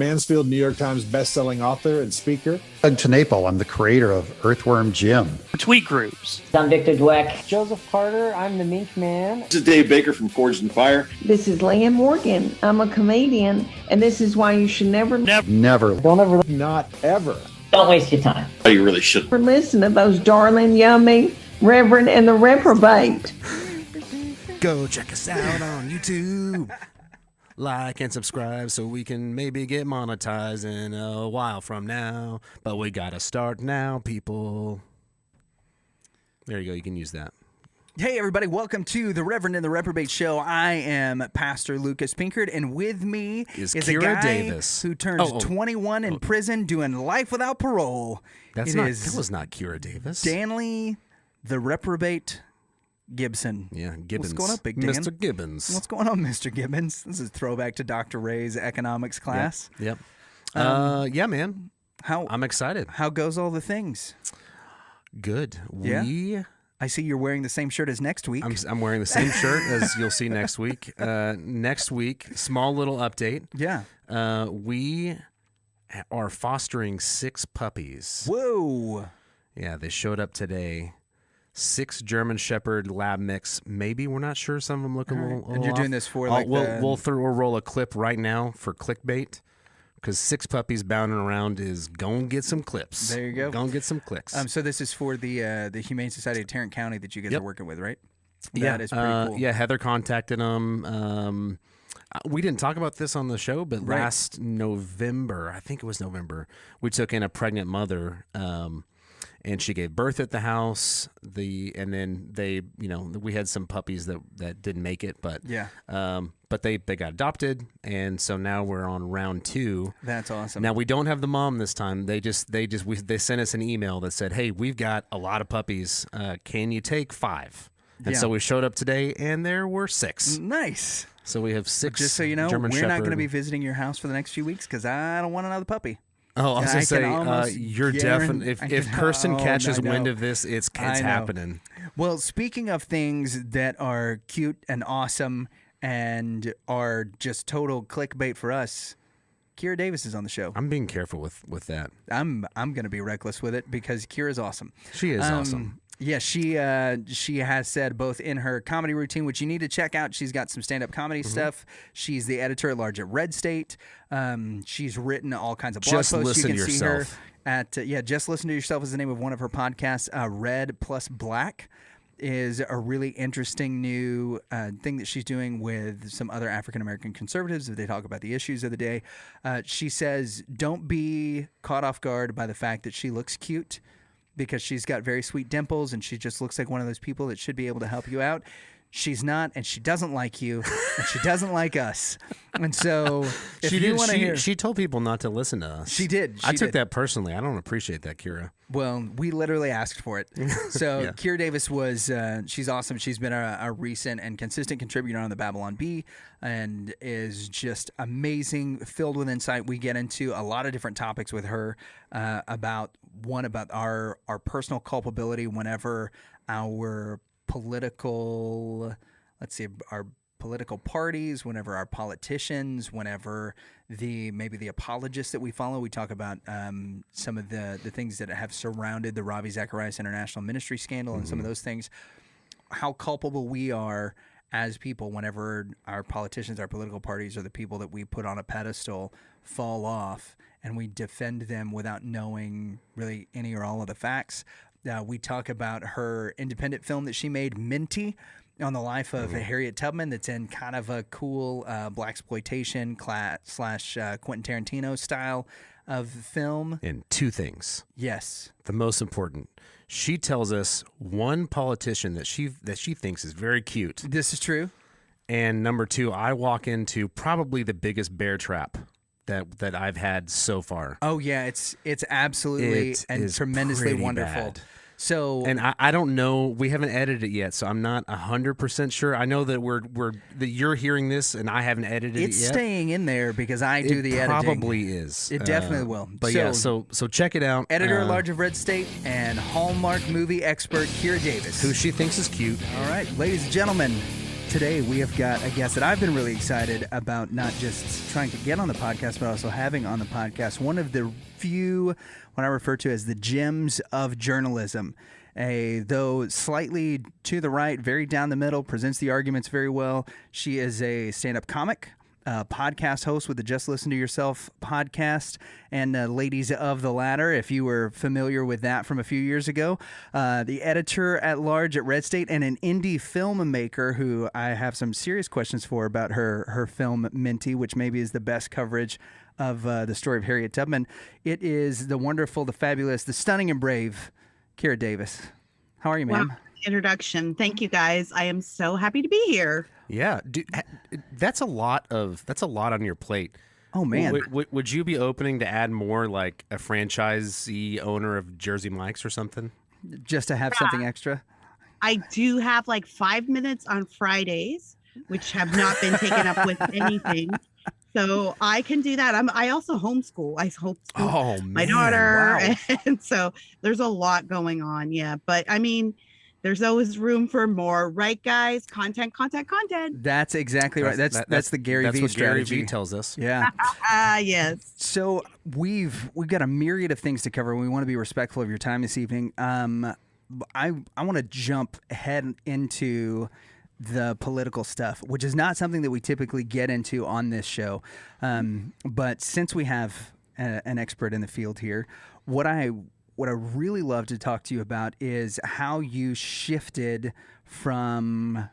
Mansfield, New York Times bestselling author and speaker. Doug Tenaple, I'm the creator of Earthworm Jim. Tweet groups. I'm Victor Dweck. Joseph Carter, I'm the Mink Man. This is Dave Baker from Forged in Fire. This is Leanne Morgan. I'm a comedian, and this is why you should never. Don't ever. Not ever. Don't waste your time. Oh, you really should. Listen to those darling, yummy Reverend and the Reprobate. Go check us out on YouTube. Like and subscribe so we can maybe get monetized in a while from now. But we gotta start now, people. There you go. You can use that. Hey, everybody. Welcome to the Reverend and the Reprobate show. I am Pastor Lucas Pinkard, and with me is a Kira guy Davis, who turns 21 in prison doing life without parole. That was not Kira Davis. Stanley, the Reprobate Gibson. Yeah, Gibbons. What's going on, Big Dan? Mr. Gibbons. What's going on, Mr. Gibbons? This is throwback to Dr. Ray's economics class. Yep. Yeah, man. I'm excited. How goes all the things? Good. Yeah? I see you're wearing the same shirt as next week. I'm wearing the same shirt as you'll see next week. Next week, small little update. Yeah. We are fostering 6 puppies. Whoa. Yeah, they showed up today. 6 German Shepherd lab mix. Maybe, we're not sure. Some of them look a little And you're off. doing this for we'll roll a clip right now for clickbait. Because 6 puppies bounding around is going to get some clips. There you go. Going to get some clicks. So this is for the Humane Society of Tarrant County that you guys are working with, right? Yeah. That is pretty cool. Yeah, Heather contacted them. We didn't talk about this on the show, but last November, I think it was November, we took in a pregnant mother, and she gave birth at the house. And then they, we had some puppies that didn't make it, but they got adopted, and so now we're on round 2. That's awesome. Now we don't have the mom this time. They sent us an email that said, "Hey, we've got a lot of puppies. Can you take 5?" And so we showed up today, and there were 6. Nice. So we have 6. Just so you know, German we're not Shepherd. going to be visiting your house for the next few weeks because I don't want another puppy. Oh, I was going to say, you're definitely, if Kirsten catches wind of this, it's happening. Well, speaking of things that are cute and awesome and are just total clickbait for us, Kira Davis is on the show. I'm being careful with that. I'm going to be reckless with it because Kira's awesome. She is awesome. Yeah, she has said both in her comedy routine, which you need to check out. She's got some stand-up comedy stuff. She's the editor-at-large at RedState. She's written all kinds of blog Just posts. listen You can to see her yourself. at Just Listen to Yourself is the name of one of her podcasts. Red plus Black is a really interesting new thing that she's doing with some other African-American conservatives. They talk about the issues of the day. She says, don't be caught off guard by the fact that she looks cute, because she's got very sweet dimples and she just looks like one of those people that should be able to help you out. She's not, and she doesn't like you, and she doesn't like us. And so, if you want to hear... She told people not to listen to us. She did. I took that personally. I don't appreciate that, Kira. Well, we literally asked for it. So, Kira Davis was, she's awesome. She's been a recent and consistent contributor on the Babylon Bee and is just amazing, filled with insight. We get into a lot of different topics with her about our personal culpability whenever our political parties, whenever our politicians, whenever maybe the apologists that we follow. We talk about some of the things that have surrounded the Ravi Zacharias International Ministry scandal and some of those things, how culpable we are as people whenever our politicians, our political parties, or the people that we put on a pedestal fall off and we defend them without knowing really any or all of the facts. We talk about her independent film that she made, Minty, on the life of Harriet Tubman, that's in kind of a cool blaxploitation / Quentin Tarantino style of film. And 2 things. Yes. The most important. She tells us one politician that she thinks is very cute. This is true. And number 2, I walk into probably the biggest bear trap that I've had so far. Oh yeah, it's absolutely and tremendously wonderful. Bad. So, and I don't know. We haven't edited it yet, so I'm not 100% sure. I know that that you're hearing this, and I haven't edited it yet. It's staying in there because I do the editing. It probably is. It definitely will. But so check it out. Editor-at-large of RedState and Hallmark movie expert Kira Davis, who she thinks is cute. All right, ladies and gentlemen, today we have got a guest that I've been really excited about, not just trying to get on the podcast, but also having on the podcast one of the few, what I refer to as the gems of journalism. Though slightly to the right, very down the middle, presents the arguments very well. She is a stand-up comic, podcast host with the Just Listen to Yourself podcast, and Ladies of the Ladder, if you were familiar with that from a few years ago. The editor at large at RedState, and an indie filmmaker who I have some serious questions for about her film Minty, which maybe is the best coverage of the story of Harriet Tubman. It is the wonderful, the fabulous, the stunning and brave Kira Davis. How are you, ma'am? Wow. Introduction. Thank you, guys. I am so happy to be here. Yeah, that's a lot on your plate. Oh man, would you be opening to add more, like a franchisee owner of Jersey Mike's or something? Just to have something extra? I do have like 5 minutes on Fridays, which have not been taken up with anything. So I can do that. I also homeschool. I homeschool my daughter. Wow. And so there's a lot going on. Yeah. But I mean, there's always room for more, right, guys? Content. That's exactly right. That's the Gary V what strategy. Gary V tells us. Yeah. Yes. So we've got a myriad of things to cover. We want to be respectful of your time this evening. I want to jump head into the political stuff, which is not something that we typically get into on this show. But since we have an expert in the field here, what I really love to talk to you about is how you shifted from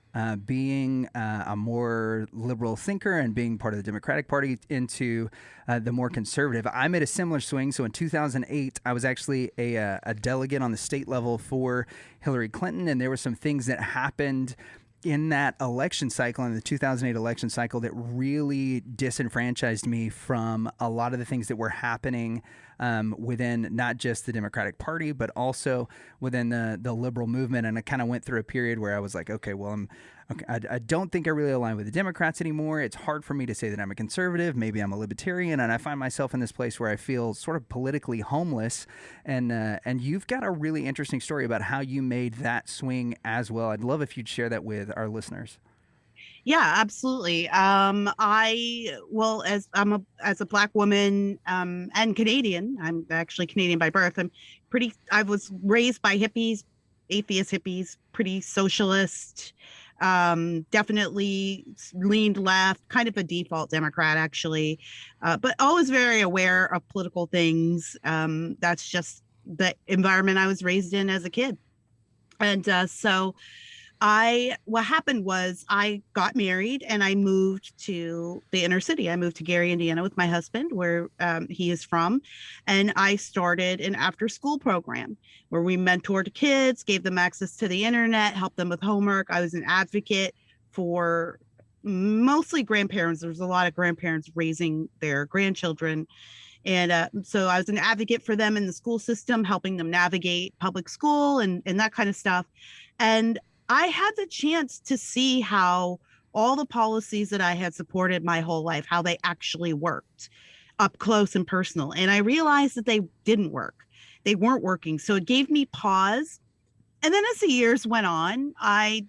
being a more liberal thinker and being part of the Democratic Party into the more conservative. I made a similar swing. So in 2008, I was actually a delegate on the state level for Hillary Clinton, and there were some things that happened in that election cycle, in the 2008 election cycle, that really disenfranchised me from a lot of the things that were happening within not just the Democratic Party, but also within the liberal movement. And I kind of went through a period where I was like, okay, well, I don't think I really align with the Democrats anymore. It's hard for me to say that I'm a conservative. Maybe I'm a libertarian. And I find myself in this place where I feel sort of politically homeless. And you've got a really interesting story about how you made that swing as well. I'd love if you'd share that with our listeners. Yeah, absolutely. As a Black woman and Canadian, I'm actually Canadian by birth. I was raised by hippies, atheist hippies, pretty socialist. Definitely leaned left, kind of a default Democrat, actually, but always very aware of political things. That's just the environment I was raised in as a kid. And what happened was I got married and I moved to the inner city. I moved to Gary, Indiana with my husband, where he is from. And I started an after school program where we mentored kids, gave them access to the internet, helped them with homework. I was an advocate for mostly grandparents. There was a lot of grandparents raising their grandchildren. And so I was an advocate for them in the school system, helping them navigate public school and that kind of stuff. And I had the chance to see how all the policies that I had supported my whole life, how they actually worked up close and personal. And I realized that they didn't work. They weren't working. So it gave me pause. And then as the years went on, I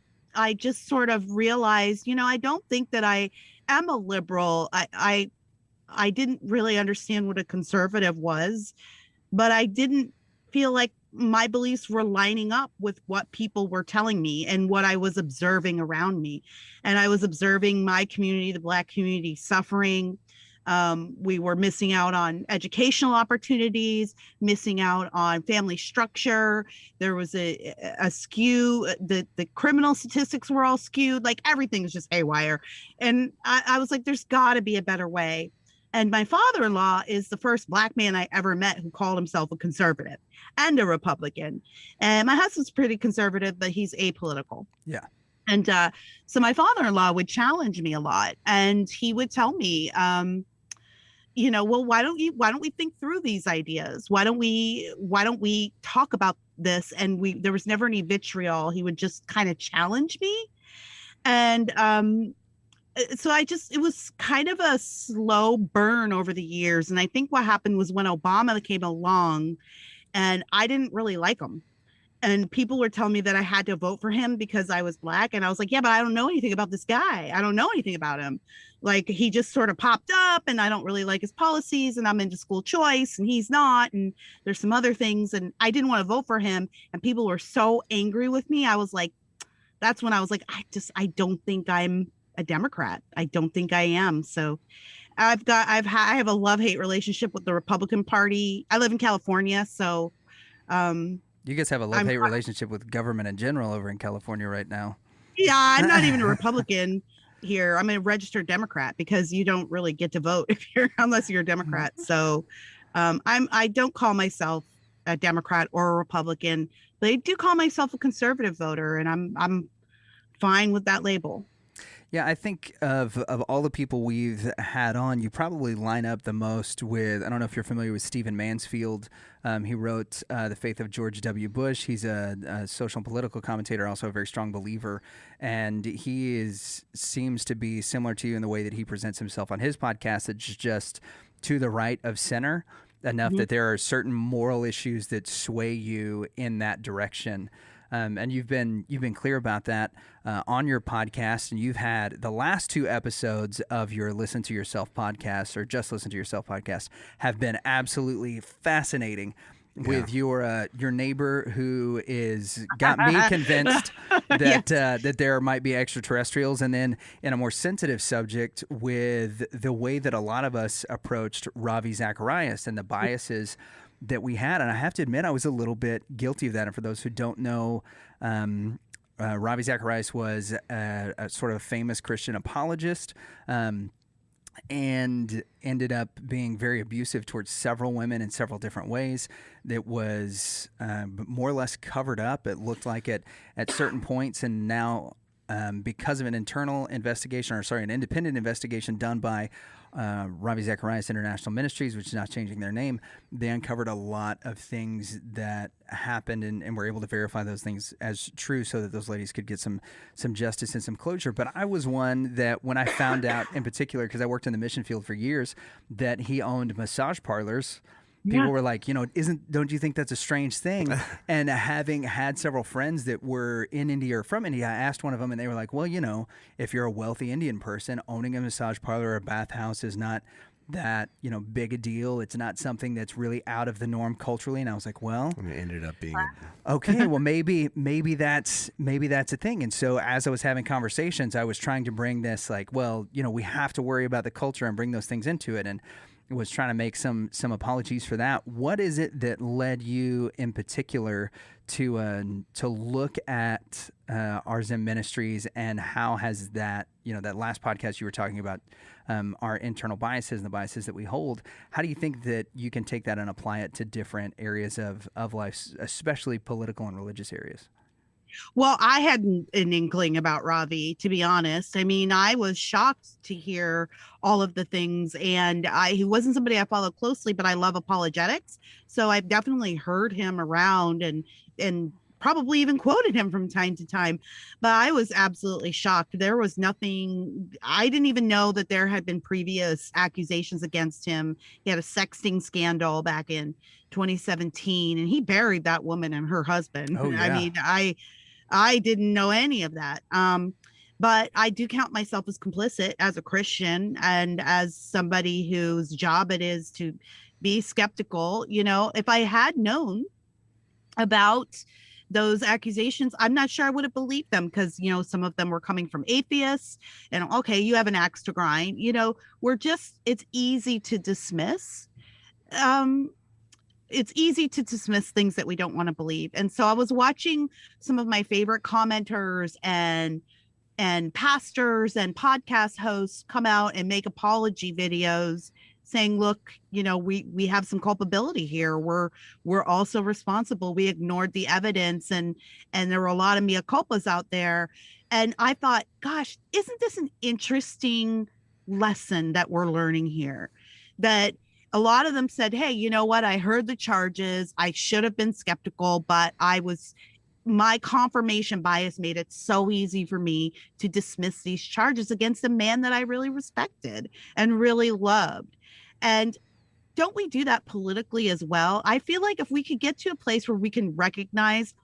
just sort of realized, I don't think that I am a liberal. I didn't really understand what a conservative was, but I didn't feel like my beliefs were lining up with what people were telling me and what I was observing around me. And I was observing my community, the Black community, suffering. We were missing out on educational opportunities, missing out on family structure. There was a skew. The criminal statistics were all skewed. Like everything was just haywire. And I was like, there's got to be a better way. And my father-in-law is the first Black man I ever met who called himself a conservative and a Republican. And my husband's pretty conservative, but he's apolitical. Yeah. And so my father-in-law would challenge me a lot, and he would tell me, well, why don't we think through these ideas? Why don't we talk about this? And there was never any vitriol. He would just kind of challenge me. And so it was kind of a slow burn over the years. And I think what happened was when Obama came along, and I didn't really like him. and people were telling me that I had to vote for him because I was Black. And I was like, yeah, but I don't know anything about this guy. I don't know anything about him. Like, he just sort of popped up, and I don't really like his policies, and I'm into school choice and he's not. And there's some other things. And I didn't want to vote for him. And people were so angry with me. I was like, that's when I was like, I don't think I'm a Democrat. I don't think I am. So I have a love-hate relationship with the Republican Party. I live in California. So, you guys have a love-hate relationship with government in general over in California right now. Yeah, I'm not even a Republican here. I'm a registered Democrat because you don't really get to vote unless you're a Democrat. So I don't call myself a Democrat or a Republican. But I do call myself a conservative voter, and I'm fine with that label. Yeah, I think of all the people we've had on, you probably line up the most with, I don't know if you're familiar with Stephen Mansfield. He wrote The Faith of George W. Bush. He's a social and political commentator, also a very strong believer. And he seems to be similar to you in the way that he presents himself on his podcast. It's just to the right of center enough that there are certain moral issues that sway you in that direction. And you've been clear about that on your podcast, and you've had the last 2 episodes of your Listen to Yourself podcast, or Just Listen to Yourself podcast, have been absolutely fascinating. With your neighbor who got me convinced that that there might be extraterrestrials, and then in a more sensitive subject with the way that a lot of us approached Ravi Zacharias and the biases that we had. And I have to admit, I was a little bit guilty of that. And for those who don't know, Ravi Zacharias was a sort of famous Christian apologist, and ended up being very abusive towards several women in several different ways. That was more or less covered up. It looked like it at certain points, and now because of an independent investigation done by Ravi Zacharias International Ministries, which is now changing their name, they uncovered a lot of things that happened, and were able to verify those things as true so that those ladies could get some justice and some closure. But I was one that, when I found out, in particular, because I worked in the mission field for years, that he owned massage parlors, people were like, don't you think that's a strange thing? And having had several friends that were in India or from India, I asked one of them, and they were like, well, if you're a wealthy Indian person, owning a massage parlor or a bathhouse is not that, big a deal. It's not something that's really out of the norm culturally. And I was like, well, and it ended up being okay, well, maybe that's a thing. And so as I was having conversations, I was trying to bring this, like, well, we have to worry about the culture and bring those things into it. And was trying to make some apologies for that. What is it that led you in particular to look at RZIM Ministries, and how has that, that last podcast you were talking about our internal biases and the biases that we hold, how do you think that you can take that and apply it to different areas of life, especially political and religious areas? Well, I had an inkling about Ravi, to be honest. I mean, I was shocked to hear all of the things, and he wasn't somebody I followed closely, but I love apologetics. So I've definitely heard him around, and probably even quoted him from time to time. But I was absolutely shocked. There was nothing, I didn't even know that there had been previous accusations against him. He had a sexting scandal back in 2017, and he buried that woman and her husband. Oh, yeah. I mean, I didn't know any of that. But I do count myself as complicit as a Christian, and as somebody whose job it is to be skeptical. If I had known about those accusations, I'm not sure I would have believed them, because, some of them were coming from atheists, and okay, you have an axe to grind. It's easy to dismiss. It's easy to dismiss things that we don't want to believe. And so I was watching some of my favorite commenters and pastors and podcast hosts come out and make apology videos saying, look, we have some culpability here. We're also responsible. We ignored the evidence, and there were a lot of mea culpas out there. And I thought, gosh, isn't this an interesting lesson that we're learning here? That a lot of them said, hey, you know what? I heard the charges. I should have been skeptical, but my confirmation bias made it so easy for me to dismiss these charges against a man that I really respected and really loved. And don't we do that politically as well? I feel like if we could get to a place where we can recognize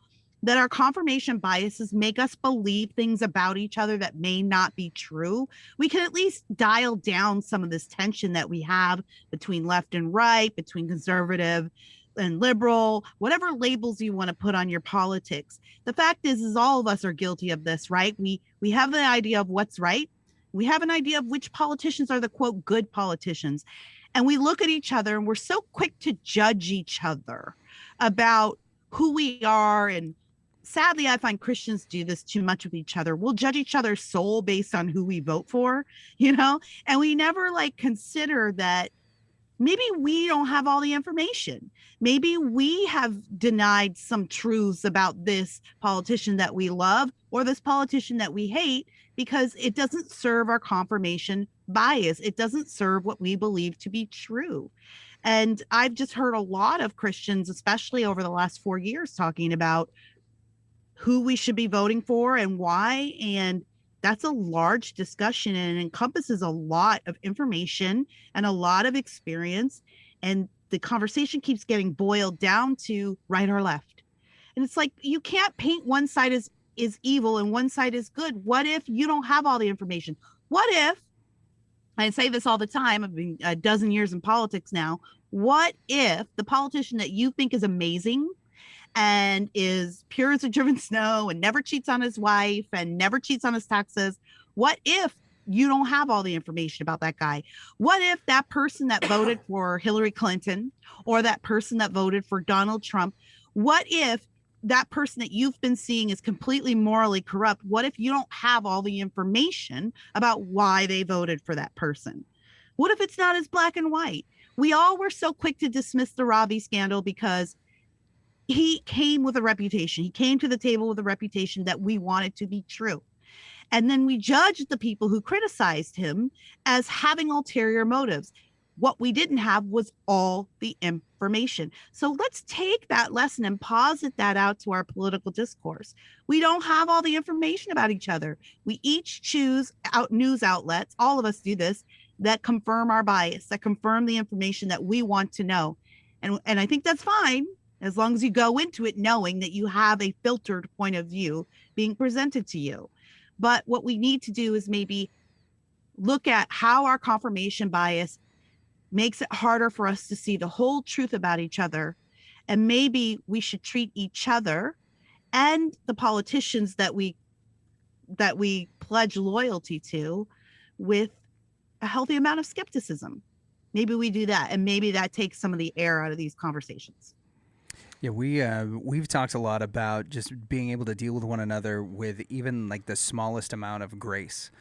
that our confirmation biases make us believe things about each other that may not be true, we can at least dial down some of this tension that we have between left and right, between conservative and liberal, whatever labels you want to put on your politics. The fact is all of us are guilty of this, right? We have the idea of what's right. We have an idea of which politicians are the quote good politicians. And we look at each other and we're so quick to judge each other about who we are. And sadly, I find Christians do this too much with each other. We'll judge each other's soul based on who we vote for, and we never consider that maybe we don't have all the information. Maybe we have denied some truths about this politician that we love or this politician that we hate because it doesn't serve our confirmation bias. It doesn't serve what we believe to be true. And I've just heard a lot of Christians, especially over the last 4 years, talking about who we should be voting for and why. And that's a large discussion and it encompasses a lot of information and a lot of experience. And the conversation keeps getting boiled down to right or left. And it's like, you can't paint one side as evil and one side is good. What if you don't have all the information? What if, I say this all the time, I've been a dozen years in politics now. What if the politician that you think is amazing and is pure as a driven snow and never cheats on his wife and never cheats on his taxes, what if you don't have all the information about that guy? What if that person that voted for Hillary Clinton or that person that voted for Donald Trump, what if that person that you've been seeing is completely morally corrupt? What if you don't have all the information about why they voted for that person? What if it's not as black and white? We all were so quick to dismiss the Robbie scandal because he came with a reputation. He came to the table with a reputation that we wanted to be true. And then we judged the people who criticized him as having ulterior motives. What we didn't have was all the information. So let's take that lesson and posit that out to our political discourse. We don't have all the information about each other. We each choose out news outlets, all of us do this, that confirm our bias, that confirm the information that we want to know. And I think that's fine, as long as you go into it knowing that you have a filtered point of view being presented to you. But what we need to do is maybe look at how our confirmation bias makes it harder for us to see the whole truth about each other. And maybe we should treat each other and the politicians that we pledge loyalty to with a healthy amount of skepticism. Maybe we do that, and maybe that takes some of the air out of these conversations. Yeah, we've talked a lot about just being able to deal with one another with even the smallest amount of grace.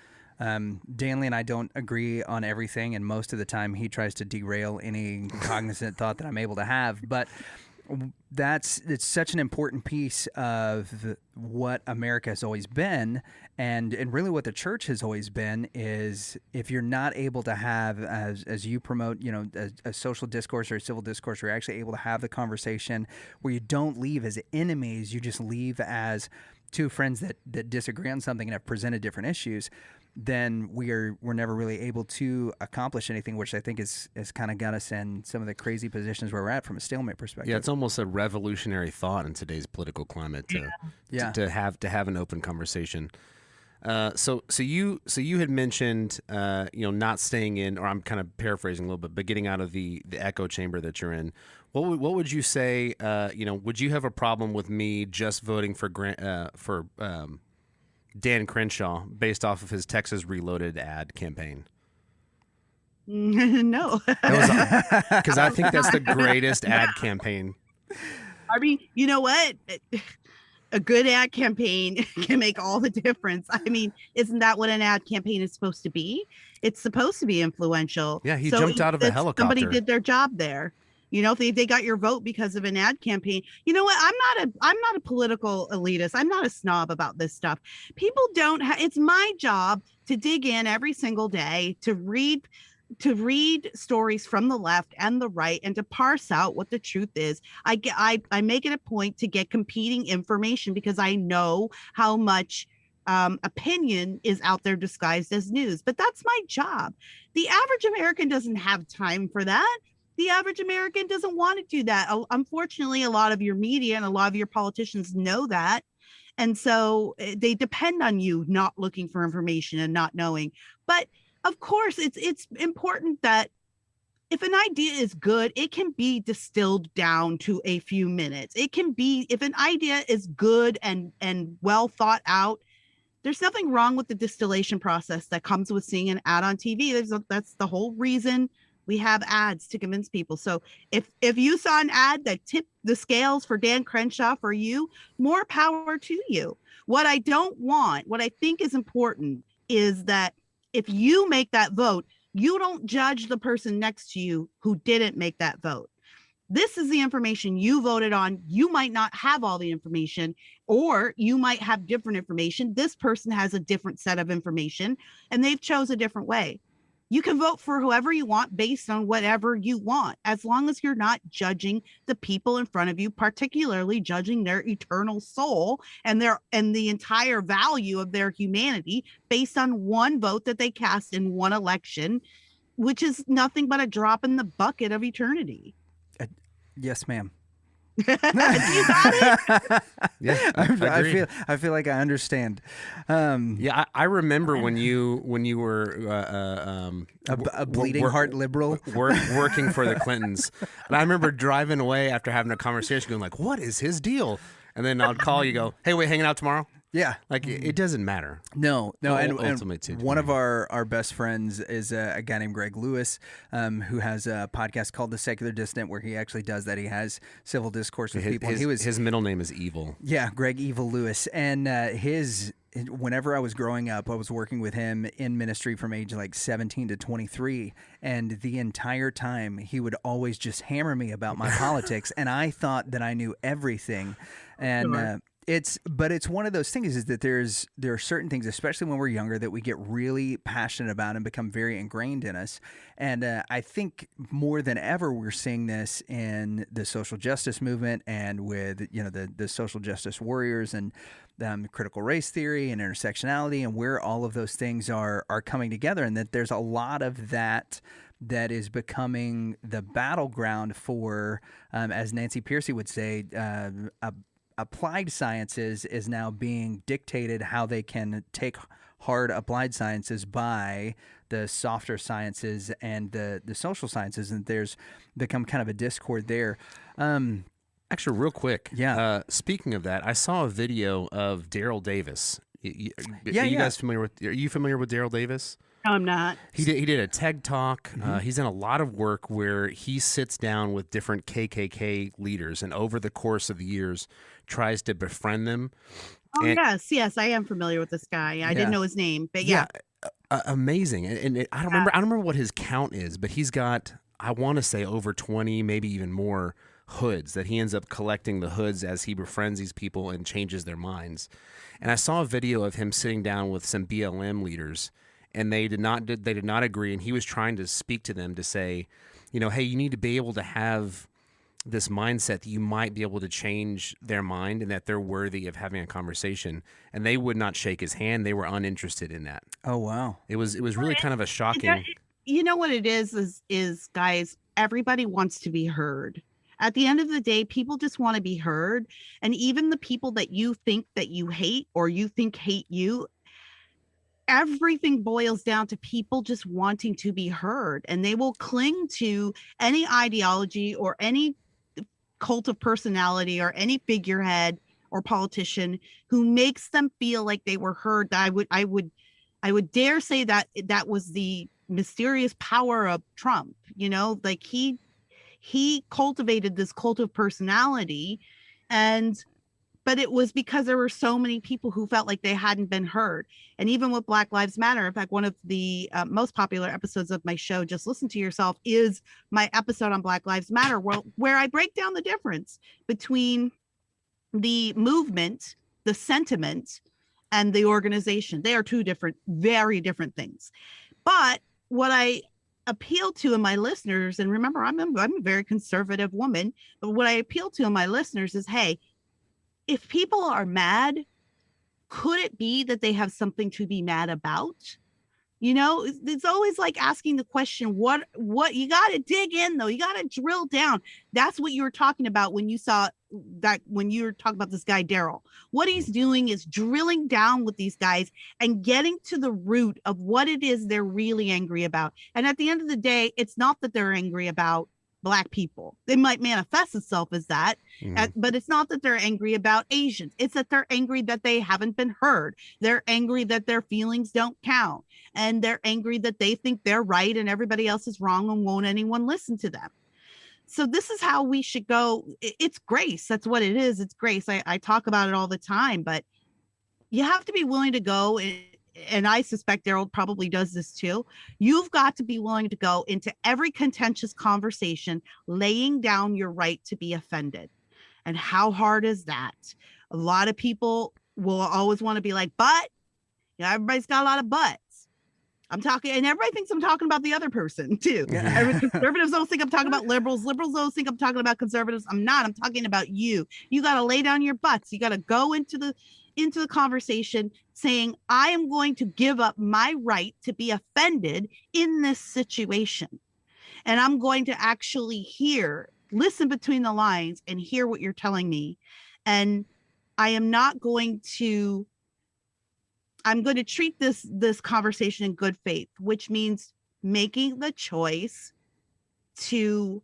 Danley and I don't agree on everything, and most of the time he tries to derail any cognizant thought that I'm able to have. But it's such an important piece of what America has always been, and really what the church has always been is if you're not able to have, as you promote, a social discourse or a civil discourse, where you're actually able to have the conversation where you don't leave as enemies, you just leave as two friends that disagree on something and have presented different issues, then we're never really able to accomplish anything, which I think has kind of got us in some of the crazy positions where we're at from a stalemate perspective. Yeah, it's almost a revolutionary thought in today's political climate to have an open conversation. So you had mentioned not staying in, or I'm kind of paraphrasing a little bit, but getting out of the echo chamber that you're in. What would you say? Would you have a problem with me just voting for Dan Crenshaw based off of his Texas Reloaded ad campaign? No, because I think that's the greatest ad campaign. I mean, you know what? A good ad campaign can make all the difference. I mean, isn't that what an ad campaign is supposed to be? It's supposed to be influential. Yeah, he jumped out of a helicopter. Somebody did their job there. If they got your vote because of an ad campaign. You know what? I'm not a political elitist. I'm not a snob about this stuff. People don't have. It's my job to dig in every single day, to read stories from the left and the right, and to parse out what the truth is. I make it a point to get competing information because I know how much opinion is out there disguised as news. But that's my job. The average American doesn't have time for that. The average American doesn't want to do that. Unfortunately, a lot of your media and a lot of your politicians know that. And so they depend on you not looking for information and not knowing. But of course, it's important that if an idea is good, it can be distilled down to a few minutes. It can be, if an idea is good and well thought out, there's nothing wrong with the distillation process that comes with seeing an ad on TV. That's the whole reason we have ads, to convince people. So if you saw an ad that tipped the scales for Dan Crenshaw for you, more power to you. What I don't want, what I think is important, is that if you make that vote, you don't judge the person next to you who didn't make that vote. This is the information you voted on. You might not have all the information, or you might have different information. This person has a different set of information, and they've chose a different way. You can vote for whoever you want based on whatever you want, as long as you're not judging the people in front of you, particularly judging their eternal soul and the entire value of their humanity based on one vote that they cast in one election, which is nothing but a drop in the bucket of eternity. Yes, ma'am. You got it? Yeah, I feel like I understand. Yeah, I remember when you were A bleeding heart liberal working for the Clintons, and I remember driving away after having a conversation, going like, "What is his deal?" And then I'd call you, go, "Hey, we hanging out tomorrow?" Yeah, like it doesn't matter. No, and ultimately, one of our best friends is a guy named Greg Lewis, who has a podcast called The Secular Dissident, where he actually does that. He has civil discourse with people. His middle name is Evil. Yeah, Greg Evil Lewis, and whenever I was growing up, I was working with him in ministry from age like 17 to 23, and the entire time he would always just hammer me about my politics, and I thought that I knew everything, and. Sure. It's one of those things, is that there are certain things, especially when we're younger, that we get really passionate about and become very ingrained in us. And I think more than ever, we're seeing this in the social justice movement and with, the social justice warriors and critical race theory and intersectionality, and where all of those things are coming together, and that there's a lot of that is becoming the battleground for, as Nancy Pearcey would say, applied sciences is now being dictated how they can take hard applied sciences by the softer sciences and the social sciences, and there's become kind of a discord there. Actually, real quick, yeah. Speaking of that, I saw a video of Daryl Davis. Are you guys familiar with? Are you familiar with Daryl Davis? No, I'm not. He did a TED Talk. He's done a lot of work where he sits down with different KKK leaders, and over the course of the years tries to befriend them. Oh, yes, I am familiar with this guy. I didn't know his name, but yeah. Amazing. And I don't remember what his count is, but he's got, I want to say, over 20, maybe even more hoods that he ends up collecting the hoods as he befriends these people and changes their minds. And I saw a video of him sitting down with some BLM leaders, and they did not agree, and he was trying to speak to them to say, hey, you need to be able to have this mindset that you might be able to change their mind and that they're worthy of having a conversation. And they would not shake his hand. They were uninterested in that. Oh, wow. It was really kind of a shocking. You know what it is guys, everybody wants to be heard. At the end of the day, people just want to be heard. And even the people that you think that you hate or you think hate you, everything boils down to people just wanting to be heard. And they will cling to any ideology or any cult of personality or any figurehead or politician who makes them feel like they were heard. I would dare say that that was the mysterious power of Trump. Like he cultivated this cult of personality, but it was because there were so many people who felt like they hadn't been heard. And even with Black Lives Matter, in fact, one of the most popular episodes of my show, Just Listen to Yourself, is my episode on Black Lives Matter, where I break down the difference between the movement, the sentiment, and the organization. They are two very different things. But what I appeal to in my listeners, and remember, I'm a very conservative woman, but what I appeal to in my listeners is, hey, if people are mad, could it be that they have something to be mad about? It's always like asking the question, what you got to dig in though. You got to drill down. That's what you were talking about when you were talking about this guy, Daryl. What he's doing is drilling down with these guys and getting to the root of what it is they're really angry about. And at the end of the day, it's not that they're angry about Black people. It might manifest itself as that, but it's not that they're angry about Asians. It's that they're angry that they haven't been heard. They're angry that their feelings don't count. And they're angry that they think they're right and everybody else is wrong and won't anyone listen to them. So this is how we should go. It's grace. That's what it is. It's grace. I talk about it all the time, but you have to be willing to go, and I suspect Daryl probably does this too. You've got to be willing to go into every contentious conversation, laying down your right to be offended. And how hard is that? A lot of people will always want to be like, but everybody's got a lot of buts. I'm talking, and everybody thinks I'm talking about the other person too. Conservatives don't think I'm talking about liberals. Liberals don't think I'm talking about conservatives. I'm not. I'm talking about you. You got to lay down your butts. You got to go into the conversation saying, I am going to give up my right to be offended in this situation. And I'm going to actually listen between the lines and hear what you're telling me. And I'm going to treat this conversation in good faith, which means making the choice to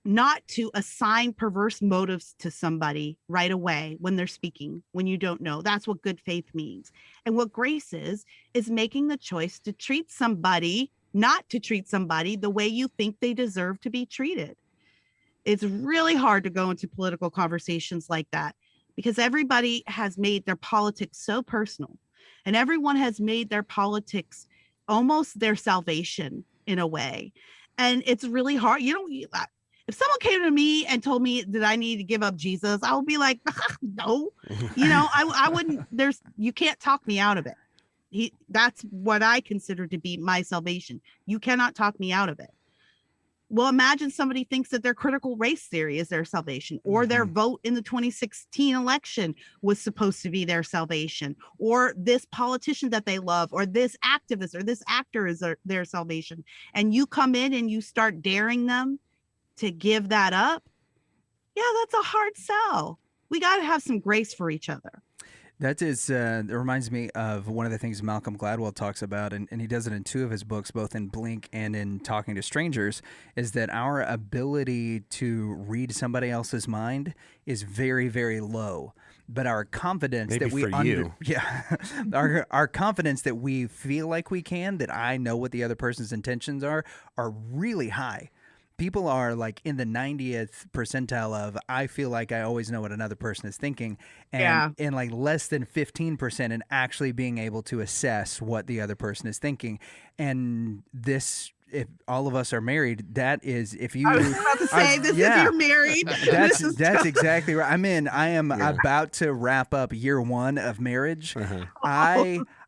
not to assign perverse motives to somebody right away when they're speaking, when you don't know. That's what good faith means. And what grace is making the choice to not to treat somebody the way you think they deserve to be treated. It's really hard to go into political conversations like that because everybody has made their politics so personal. And everyone has made their politics almost their salvation in a way. And it's really hard. If someone came to me and told me that I need to give up Jesus, I would be like, no, I wouldn't. You can't talk me out of it. That's what I consider to be my salvation. You cannot talk me out of it. Well, imagine somebody thinks that their critical race theory is their salvation, or their vote in the 2016 election was supposed to be their salvation, or this politician that they love, or this activist or this actor is their salvation. And you come in and you start daring them to give that up. Yeah, that's a hard sell. We got to have some grace for each other. That is, it reminds me of one of the things Malcolm Gladwell talks about, and he does it in two of his books, both in Blink and in Talking to Strangers, is that our ability to read somebody else's mind is very, very low. But our confidence Maybe that we for you. our confidence that we feel like we can, that I know what the other person's intentions are really high. People are like in the 90th percentile of I feel like I always know what another person is thinking, and in like less than 15% in actually being able to assess what the other person is thinking. And this, if all of us are married, that is, if you, I was about to say, if you're married, that's exactly right. I am about to wrap up year one of marriage.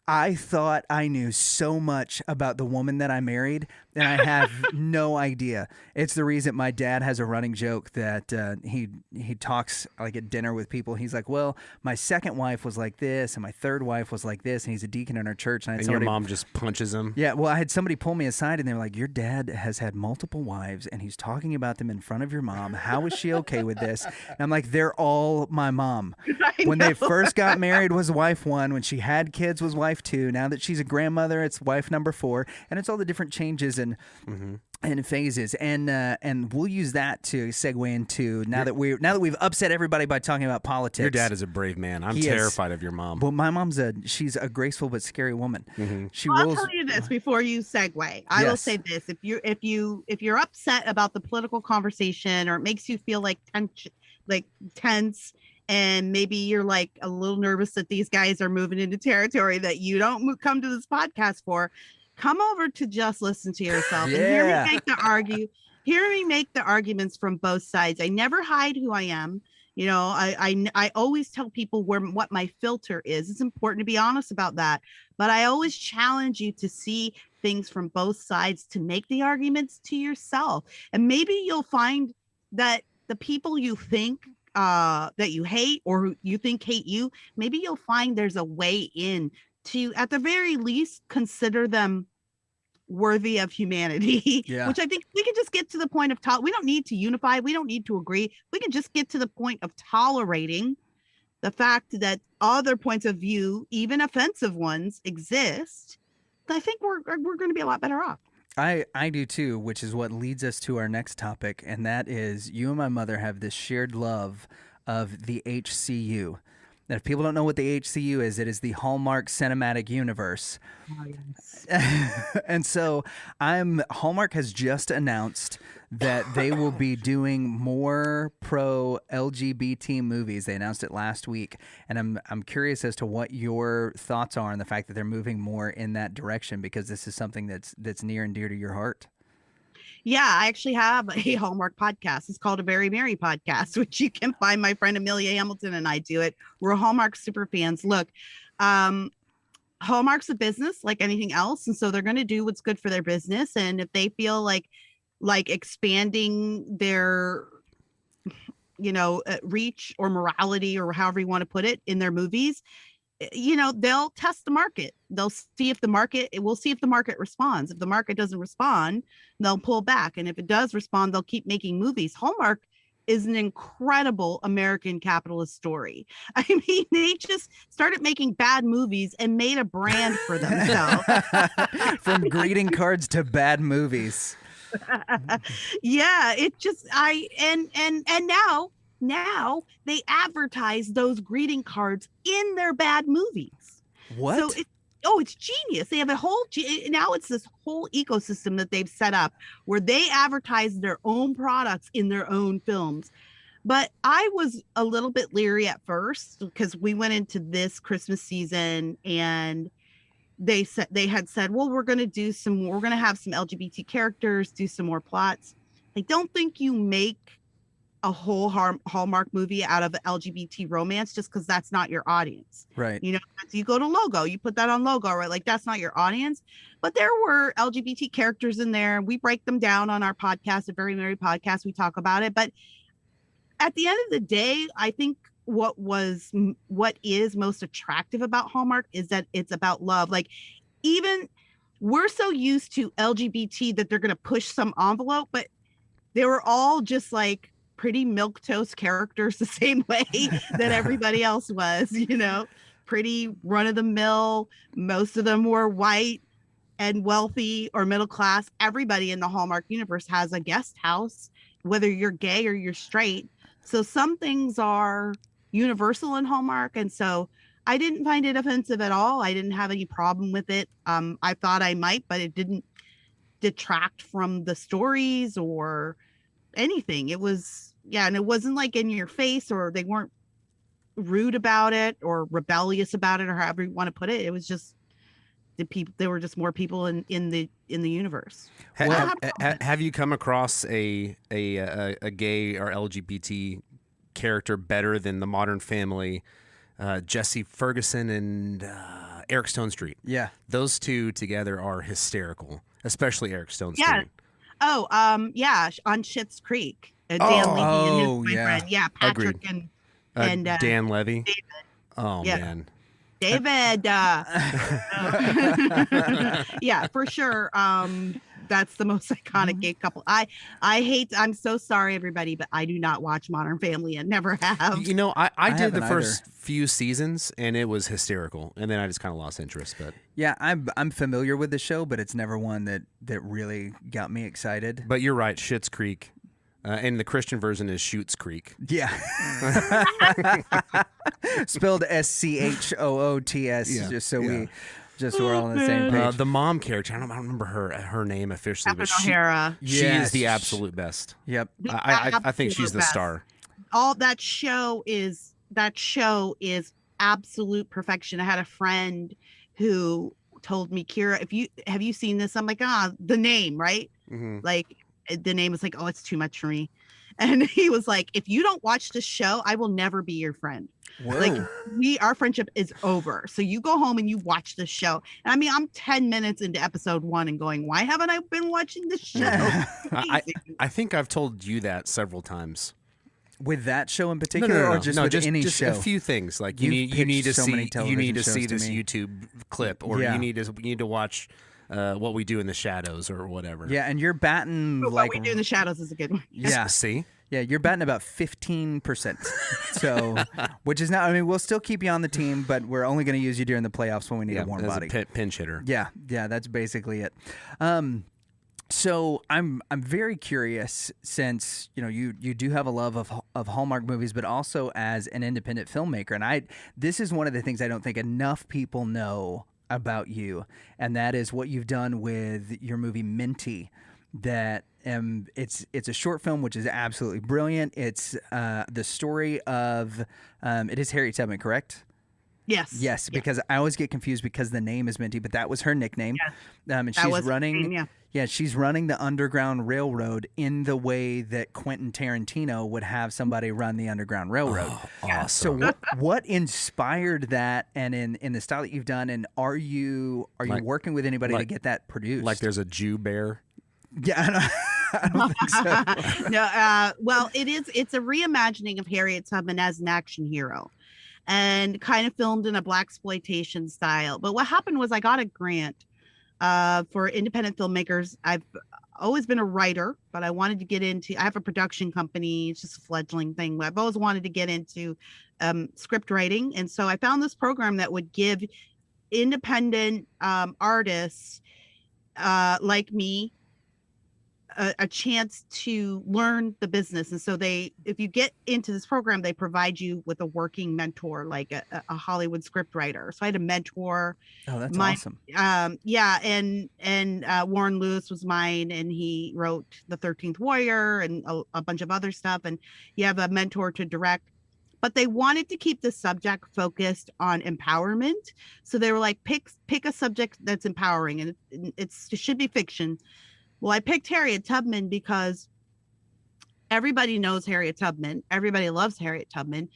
I thought I knew so much about the woman that I married, and I have no idea. It's the reason my dad has a running joke that he talks like at dinner with people. He's like, well, my second wife was like this, and my third wife was like this, and he's a deacon in our church. And your mom just punches him? Yeah, well, I had somebody pull me aside, and they were like, your dad has had multiple wives, and he's talking about them in front of your mom. How is she okay with this? And I'm like, they're all my mom. When they first got married was wife one. When she had kids was wife two. Now that she's a grandmother, it's wife number 4. And it's all the different changes and phases. And we'll use that to segue into now that we've upset everybody by talking about politics. Your dad is a brave man. I'm terrified of your mom. Well, my mom's she's a graceful but scary woman. I'll tell you this before you segue. I will say this: if you're upset about the political conversation, or it makes you feel like tense, and maybe you're like a little nervous that these guys are moving into territory that you don't come to this podcast for, come over to Just Listen to Yourself and hear me make the arguments from both sides. I never hide who I am. I always tell people what my filter is. It's important to be honest about that. But I always challenge you to see things from both sides, to make the arguments to yourself. And maybe you'll find that the people you think that you hate, or who you think hate you, maybe you'll find there's a way in to, at the very least, consider them worthy of humanity. Yeah. Which I think we can just get to the point of we don't need to unify. We don't need to agree. We can just get to the point of tolerating the fact that other points of view, even offensive ones, exist. I think we're going to be a lot better off. I do too, which is what leads us to our next topic, and that is you and my mother have this shared love of the HCU. And if people don't know what the HCU is, it is the Hallmark Cinematic Universe. Oh, yes. And so Hallmark has just announced that they will be doing more pro LGBT movies. They announced it last week, and I'm curious as to what your thoughts are on the fact that they're moving more in that direction, because this is something that's near and dear to your heart. Yeah, I actually have a Hallmark podcast. It's called A Very Merry Podcast, which you can find. My friend Amelia Hamilton and I do it. We're Hallmark super fans. Look, Hallmark's a business like anything else, and so they're going to do what's good for their business. And if they feel like expanding their reach or morality, or however you want to put it, in their movies, they'll test the market. We'll see if the market responds. If the market doesn't respond, they'll pull back. And if it does respond, they'll keep making movies. Hallmark is an incredible American capitalist story. I mean, they just started making bad movies and made a brand for themselves. From greeting cards to bad movies. Yeah, it just and now they advertise those greeting cards in their bad movies. What? So it's genius. They have now it's this whole ecosystem that they've set up where they advertise their own products in their own films. But I was a little bit leery at first, because we went into this Christmas season and they had said, well, we're going to have some LGBT characters, do some more plots. I don't think you make a whole Hallmark movie out of LGBT romance just because that's not your audience. Right. You go to logo, you put that on logo, right? Like, that's not your audience. But there were LGBT characters in there. We break them down on our podcast, A Very Merry Podcast. We talk about it. But at the end of the day, I think what is most attractive about Hallmark is that it's about love. Like, even we're so used to LGBT that they're going to push some envelope, but they were all just like pretty milquetoast characters the same way that everybody else was, pretty run of the mill. Most of them were white and wealthy or middle class. Everybody in the Hallmark universe has a guest house, whether you're gay or you're straight. So some things are universal in Hallmark. And so I didn't find it offensive at all. I didn't have any problem with it. I thought I might, but it didn't detract from the stories or anything. It was, and it wasn't like in your face, or they weren't rude about it or rebellious about it, or however you want to put it. It was just there were just more people in the universe. Have you come across a gay or LGBT character better than the Modern Family, Jesse Ferguson and Eric Stone Street? Yeah, those two together are hysterical, especially Eric Stone Street. Yeah. Oh, on Schitt's Creek. Dan Levy and his boyfriend. Yeah, Patrick Agreed. and Dan Levy. David. Oh, yeah. Man. David. Yeah, for sure. That's the most iconic gay couple. I'm so sorry, everybody, but I do not watch Modern Family and never have. I did the first few seasons and it was hysterical, and then I just kind of lost interest. But yeah, I'm familiar with the show, but it's never one that really got me excited. But you're right, Schitt's Creek. And the Christian version is Schitt's Creek. Yeah. Spelled SCHOOTS, Yeah. just so we're all on the same page. The mom character, I don't remember her name officially, but she is the absolute best. Yep. I think she's the star. All that show is absolute perfection. I had a friend who told me, Kira, have you seen this? I'm like, the name, right? Mm-hmm. Like, the name was like, oh, it's too much for me. And he was like, if you don't watch this show, I will never be your friend. Whoa. Like, our friendship is over. So you go home and you watch this show. And I mean, I'm 10 minutes into episode 1 and going, why haven't I been watching this show? I think I've told you that several times. With that show in particular, No. or just any just show? a few things. Like You've you need to pitched so many see television shows this to me. YouTube clip, or Yeah. you need to watch What We Do in the Shadows or whatever. Yeah, and you're batting But like What We Do in the Shadows is a good one. yeah. See? Yeah, you're batting about 15%. So, which is not, I mean, we'll still keep you on the team, but we're only going to use you during the playoffs when we need a warm as body. a pinch hitter. Yeah, that's basically it. So I'm very curious, since you do have a love of Hallmark movies, but also as an independent filmmaker, and this is one of the things I don't think enough people know about you, and that is what you've done with your movie Minty. That it's a short film which is absolutely brilliant. It's the story of it is Harriet Tubman, correct? Yes, because I always get confused because the name is Minty, but that was her nickname. Yes. And That she's was her running. name, She's running the Underground Railroad in the way that Quentin Tarantino would have somebody run the Underground Railroad. Oh, awesome. So what inspired that, and in the style that you've done, and are you working with anybody to get that produced? Like there's a Jew bear. Yeah, I don't think so. No, well, it's a reimagining of Harriet Tubman as an action hero, and kind of filmed in a blaxploitation style. But what happened was I got a grant for independent filmmakers. I've always been a writer, but I wanted to get into. I have a production company. It's just a fledgling thing. I've always wanted to get into script writing, and so I found this program that would give independent artists like me a chance to learn the business. And so if you get into this program, they provide you with a working mentor, like a Hollywood script writer. So I had a mentor. Oh, that's awesome. And Warren Lewis was mine, and he wrote The 13th Warrior and a bunch of other stuff. And you have a mentor to direct. But they wanted to keep the subject focused on empowerment. So they were like, pick a subject that's empowering, and it should be fiction. Well, I picked Harriet Tubman because everybody knows Harriet Tubman. Everybody loves Harriet Tubman.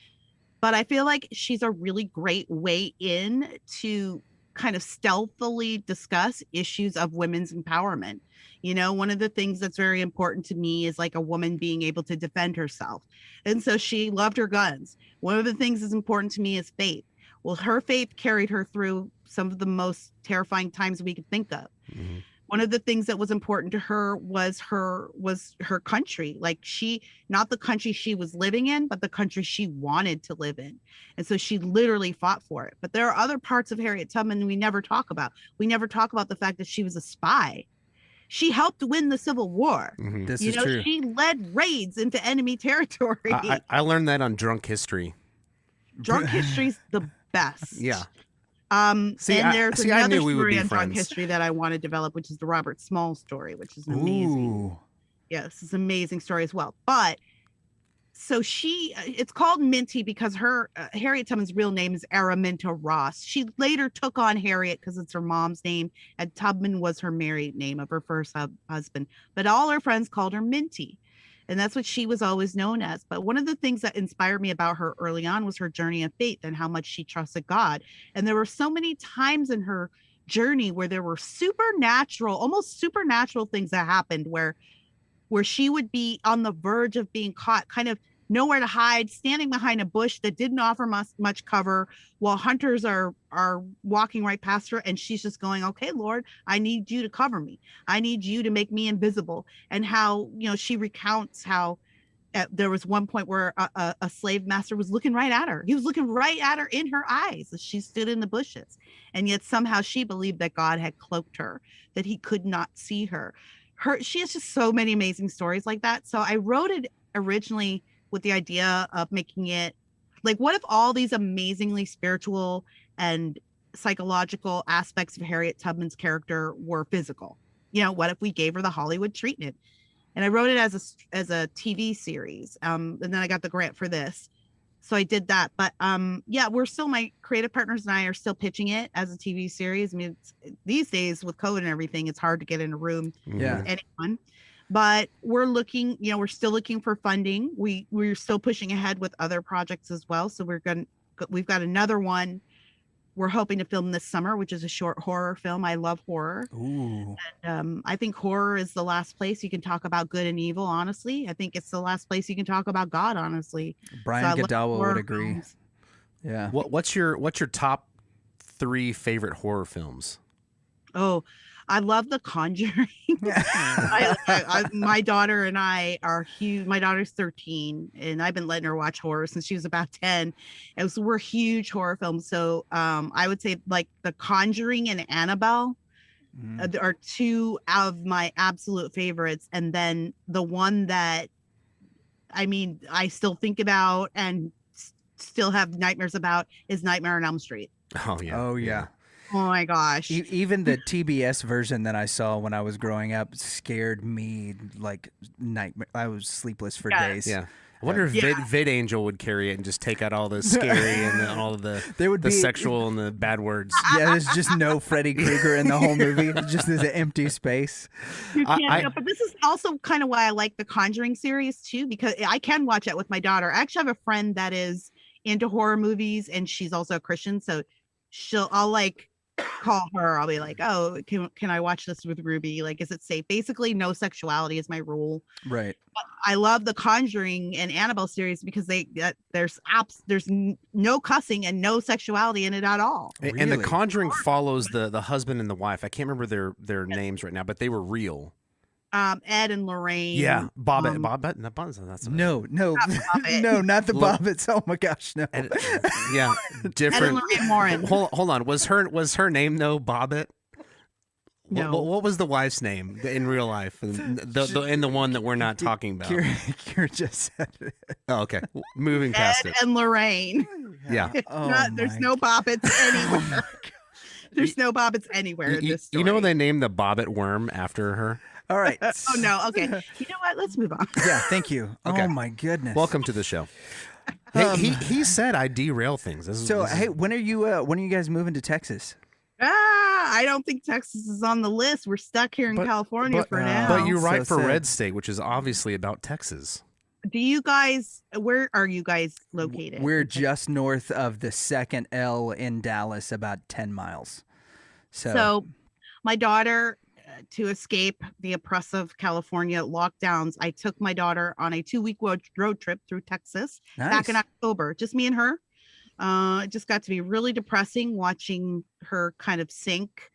But I feel like she's a really great way in to kind of stealthily discuss issues of women's empowerment. One of the things that's very important to me is like a woman being able to defend herself. And so she loved her guns. One of the things that's important to me is faith. Well, her faith carried her through some of the most terrifying times we could think of. Mm-hmm. One of the things that was important to her was her country, like not the country she was living in, but the country she wanted to live in. And so she literally fought for it. But there are other parts of Harriet Tubman we never talk about. We never talk about the fact that she was a spy. She helped win the Civil War. Mm-hmm. This is true. She led raids into enemy territory. I learned that on Drunk History. Drunk History's the best. Yeah. There's another story on Drunk friends. History that I want to develop, which is the Robert Small story, which is amazing. Yes, it's an amazing story as well. But so it's called Minty because Harriet Tubman's real name is Araminta Ross. She later took on Harriet because it's her mom's name, and Tubman was her married name of her first husband. But all her friends called her Minty. And that's what she was always known as. But one of the things that inspired me about her early on was her journey of faith and how much she trusted God. And there were so many times in her journey where there were almost supernatural things that happened where she would be on the verge of being caught, kind of nowhere to hide, standing behind a bush that didn't offer much cover while hunters are walking right past her. And she's just going, okay, Lord, I need you to cover me. I need you to make me invisible. And how, she recounts how there was one point where a slave master was looking right at her. He was looking right at her in her eyes as she stood in the bushes. And yet somehow she believed that God had cloaked her, that he could not see her. She has just so many amazing stories like that. So I wrote it originally with the idea of making it like, what if all these amazingly spiritual and psychological aspects of Harriet Tubman's character were physical? What if we gave her the Hollywood treatment? And I wrote it as a TV series. And then I got the grant for this. So I did that. But we're still, my creative partners and I are still pitching it as a TV series. I mean, these days with COVID and everything, it's hard to get in a room with anyone. But we're looking, we're still looking for funding. We're still pushing ahead with other projects as well. So we've got another one we're hoping to film this summer, which is a short horror film. I love horror. Ooh. And I think horror is the last place you can talk about good and evil, honestly. I think it's the last place you can talk about God, honestly. Brian Godawa would agree. Films. Yeah. What's your top 3 favorite horror films? Oh, I love The Conjuring. My daughter and I are huge. My daughter's 13, and I've been letting her watch horror since she was about 10. And so we're huge horror films. So I would say like The Conjuring and Annabelle are two of my absolute favorites. And then the one that, I mean, I still think about and still have nightmares about is Nightmare on Elm Street. Oh yeah. Oh yeah. Oh my gosh. Even the TBS version that I saw when I was growing up scared me like nightmare. I was sleepless for days. Yeah. I wonder if VidAngel would carry it and just take out all the scary and all of the sexual and the bad words. Yeah, there's just no Freddy Krueger in the whole movie. It's just this empty space. But this is also kind of why I like the Conjuring series too, because I can watch it with my daughter. I actually have a friend that is into horror movies, and she's also a Christian, so I'll like call her. I'll be like, oh, can I watch this with Ruby? Like, is it safe? Basically, no sexuality is my rule. Right. But I love the Conjuring and Annabelle series because there's no cussing and no sexuality in it at all. Really? And the Conjuring follows the husband and the wife. I can't remember their names right now, but they were real. Ed and Lorraine. Yeah, Bobbit. No, Not not the Look, Bobbits. Oh my gosh, no. Yeah, different. Ed and Lorraine Warren. Hold on. Was her name though Bobbit? No. What was the wife's name in real life? And the one that we're not talking about. Kira just said it. Oh, okay. Moving past Ed it. and Lorraine. Yeah. There's no Bobbits anywhere. There's no Bobbits anywhere in this story. You know they named the Bobbit worm after her? All right. Oh no. Okay. You know what? Let's move on. Yeah. Thank you. Okay. Oh my goodness. Welcome to the show. Hey, he said I derail things. Hey, when are you guys moving to Texas? I don't think Texas is on the list. We're stuck here in California for now. But you write So for sad. RedState, which is obviously about Texas. Do you guys? Where are you guys located? We're just north of the second L in Dallas, about 10 miles. So my daughter, to escape the oppressive California lockdowns, I took my daughter on a 2-week road trip through Texas back in October. Just me and her. It just got to be really depressing watching her kind of sink.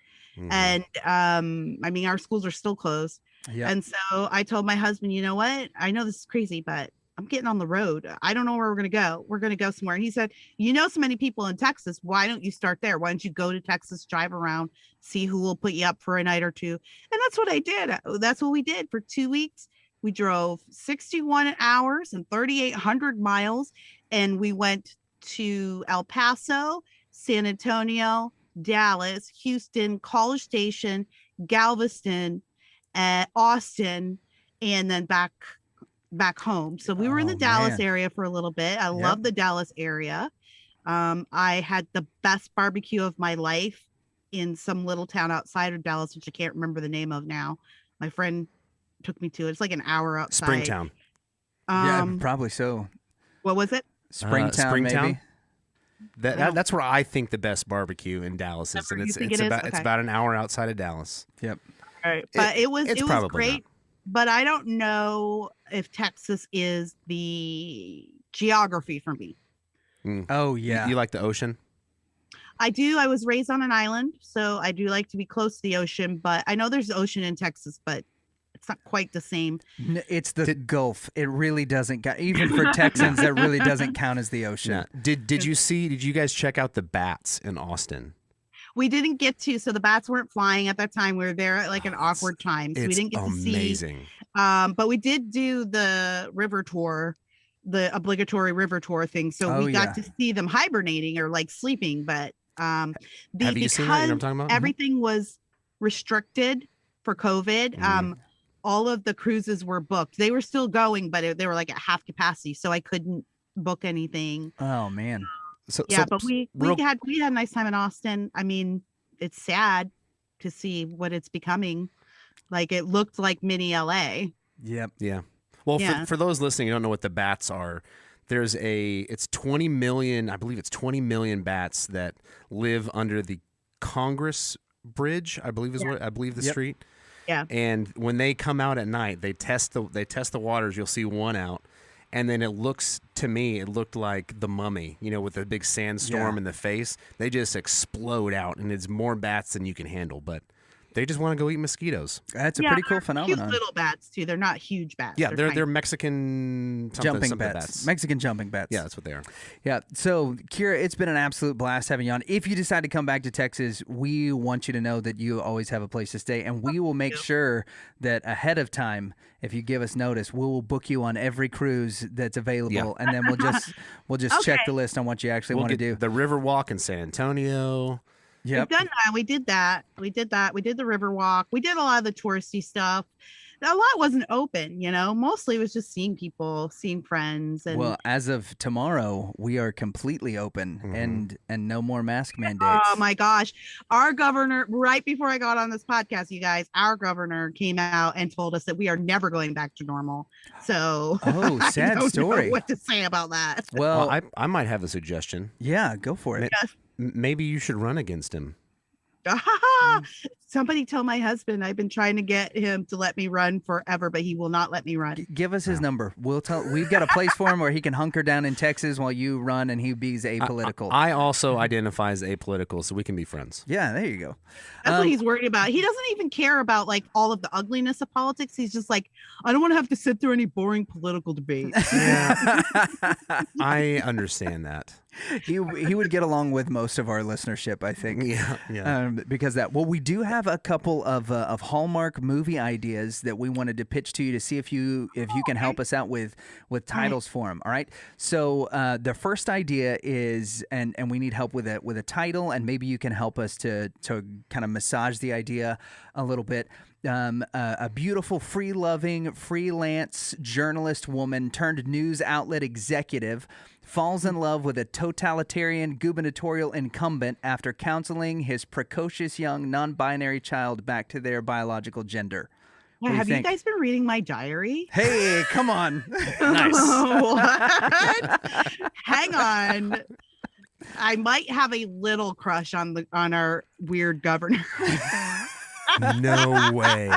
And I mean, our schools are still closed. Yeah. And so I told my husband, you know what? I know this is crazy, but I'm getting on the road. I don't know where we're going to go. We're going to go somewhere. And he said, you know, so many people in Texas. Why don't you start there? Why don't you go to Texas, drive around, see who will put you up for a night or two? And that's what I did. That's what we did for 2 weeks. We drove 61 hours and 3,800 miles. And we went to El Paso, San Antonio, Dallas, Houston, College Station, Galveston, Austin, and then back home. So we were in the Dallas area for a little bit. I love the Dallas area. I had the best barbecue of my life in some little town outside of Dallas, which I can't remember the name of now. My friend took me to it. It's like an hour outside. Springtown. Yeah, probably so. What was it? Springtown, maybe. That's where I think the best barbecue in Dallas is, and it's about an hour outside of Dallas. Yep. All right, but it was great. Not. But I don't know if Texas is the geography for me. Oh yeah. You like the ocean? I do. I was raised on an island, so I do like to be close to the ocean. But I know there's ocean in Texas, but it's not quite the same. It's the Gulf. It really doesn't count. Even for Texans, that really doesn't count as the ocean. Yeah. Did you guys check out the bats in Austin? We didn't get to, so the bats weren't flying at that time. We were there at like an awkward time, so we didn't get to see. Amazing. But we did do the river tour, the obligatory river tour thing. So we got to see them hibernating or like sleeping. But have you seen that? You know what I'm talking about? Everything was restricted for COVID. All of the cruises were booked. They were still going, but they were like at half capacity, so I couldn't book anything. Oh man. But we had a nice time in Austin. I mean, it's sad to see what it's becoming. Like it looked like mini LA. Yep. Yeah. Well, for those listening, you don't know what the bats are. It's 20 million. I believe it's 20 million bats that live under the Congress Bridge. I believe the street. Yeah. And when they come out at night, they test the waters. You'll see one out. And then it looked like the Mummy, with the big sandstorm in the face. They just explode out, and it's more bats than you can handle. But They just want to go eat mosquitoes. That's a pretty cool they're phenomenon. Cute little bats too. They're not huge bats. Yeah, they're tiny. Mexican Jumping something bats. Mexican jumping bats. Yeah, that's what they are. Yeah. So, Kira, it's been an absolute blast having you on. If you decide to come back to Texas, we want you to know that you always have a place to stay, and we will make sure that ahead of time, if you give us notice, we will book you on every cruise that's available, and then we'll just check the list on what you actually want to do. The river walk in San Antonio. Yep. We've done that. We did that. We did the river walk. We did a lot of the touristy stuff. A lot wasn't open, mostly it was just seeing people, seeing friends. And Well, as of tomorrow, we are completely open and no more mask mandates. oh my gosh, our governor, right before I got on this podcast, you guys, our governor came out and told us that we are never going back to normal. So Oh, sad I don't story. know what to say about that. Well, I might have a suggestion. yeah, go for it. Maybe you should run against him. Somebody tell my husband I've been trying to get him to let me run forever, but he will not let me run. Give us his number. We've got a place for him where he can hunker down in Texas while you run and he be's apolitical. I also identify as apolitical, so we can be friends. Yeah, there you go. That's what he's worried about. He doesn't even care about like all of the ugliness of politics. He's just like, I don't want to have to sit through any boring political debates. Yeah, I understand that. He would get along with most of our listenership, I think. Yeah. Because that. Well, we do have a couple of Hallmark movie ideas that we wanted to pitch to you to see if you can help us out with titles for them. All right. So the first idea is, and we need help with a title, and maybe you can help us to kind of massage the idea a little bit. A beautiful, free-loving, freelance journalist woman turned news outlet executive falls in love with a totalitarian gubernatorial incumbent after counseling his precocious young non-binary child back to their biological gender. What do Have you think? guys been reading my diary? Hey, come on. Nice. What? Hang on. I might have a little crush on our weird governor. No way.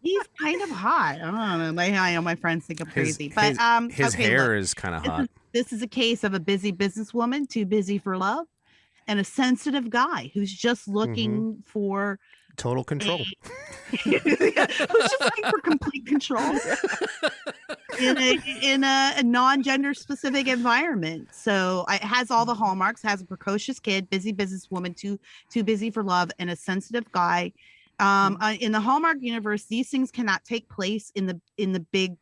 He's kind of hot. I don't know. I know my friends think I'm crazy, but his okay, hair look, is kind of hot. This is a case of a busy businesswoman, too busy for love, and a sensitive guy who's just looking for Total control. who's just looking for complete control in a non-gender specific environment. So it has all the hallmarks. Has a precocious kid, busy businesswoman, too busy for love, and a sensitive guy. In the Hallmark universe, these things cannot take place in a big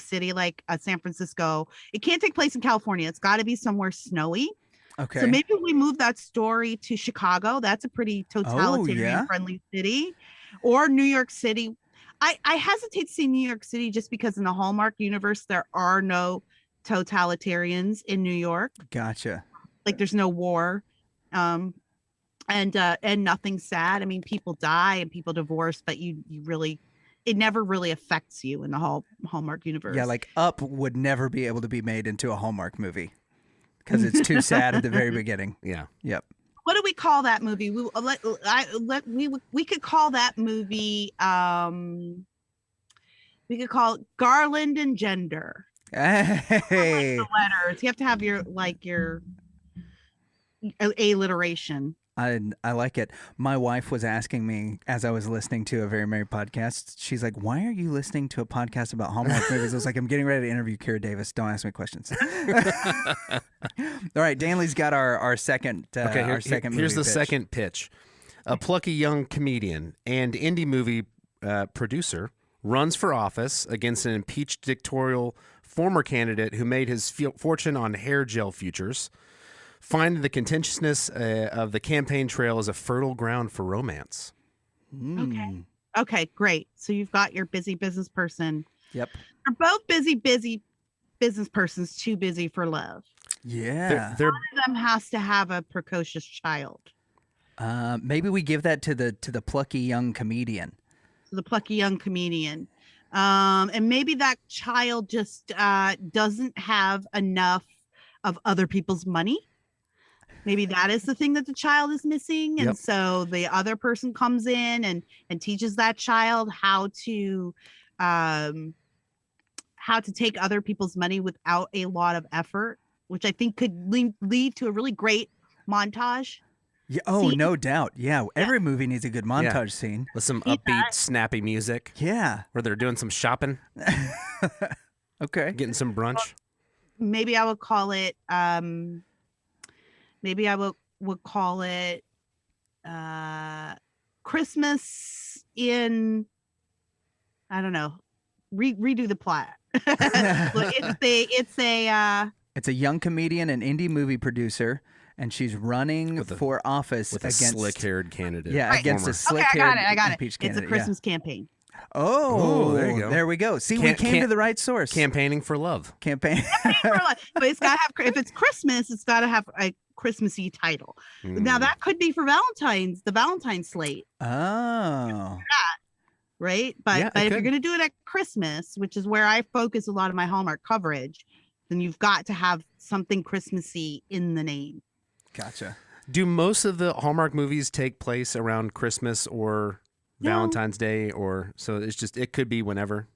city like San Francisco. It can't take place in California. It's got to be somewhere snowy. Okay. So maybe we move that story to Chicago. That's a pretty totalitarian friendly city, or New York City. I hesitate to say New York City just because in the Hallmark universe there are no totalitarians in New York. Gotcha. Like there's no war. And nothing sad. I mean, people die and people divorce, but it never really affects you in the Hallmark universe. Yeah, like Up would never be able to be made into a Hallmark movie because it's too sad at the very beginning. Yeah. Yep. What do we call that movie? We could call that movie. We could call it Garland and Gender. Hey. The letters. You have to have your alliteration. I like it. My wife was asking me as I was listening to A Very Merry Podcast. She's like, "Why are you listening to a podcast about Hallmark movies?" I was like, "I'm getting ready to interview Kira Davis. Don't ask me questions." All right, Danley's got our second. Our second. Here's movie the pitch. second pitch. A plucky young comedian and indie movie producer runs for office against an impeached dictatorial former candidate who made his fortune on hair gel futures. Find the contentiousness of the campaign trail as a fertile ground for romance. Okay, great. So you've got your busy business person. Yep. They're both busy business persons, too busy for love. Yeah. They're One of them has to have a precocious child. Maybe we give that to the plucky young comedian. So the plucky young comedian. And maybe that child just doesn't have enough of other people's money. Maybe that is the thing that the child is missing. And so the other person comes in and teaches that child how to take other people's money without a lot of effort, which I think could lead to a really great montage. Yeah. Oh, See? no doubt. Yeah. Every movie needs a good montage scene. With some It upbeat, does. snappy music Yeah. where they're doing some shopping, Okay. getting some brunch. Maybe I would call it. Maybe I would call it Christmas in. I don't know. Redo the plot. Look, it's a It's a young comedian and indie movie producer, and she's running for office With a against slick-haired candidate. Yeah, Right. against a Former. okay. slick-haired I got it. impeached It's a candidate. Christmas campaign. Yeah. Oh, there you go. There we go. See, we came to the right source. Campaigning for love. Campaign. But it's got to have. If it's Christmas, it's got to have a Christmassy title. Now that could be for Valentine's, the Valentine's slate. Oh. Right. But Yeah, but it if you're could. going to do it at Christmas, which is where I focus a lot of my Hallmark coverage, then you've got to have something Christmassy in the name. Gotcha. Do most of the Hallmark movies take place around Christmas or No. Valentine's Day, or so it's just it could be whenever?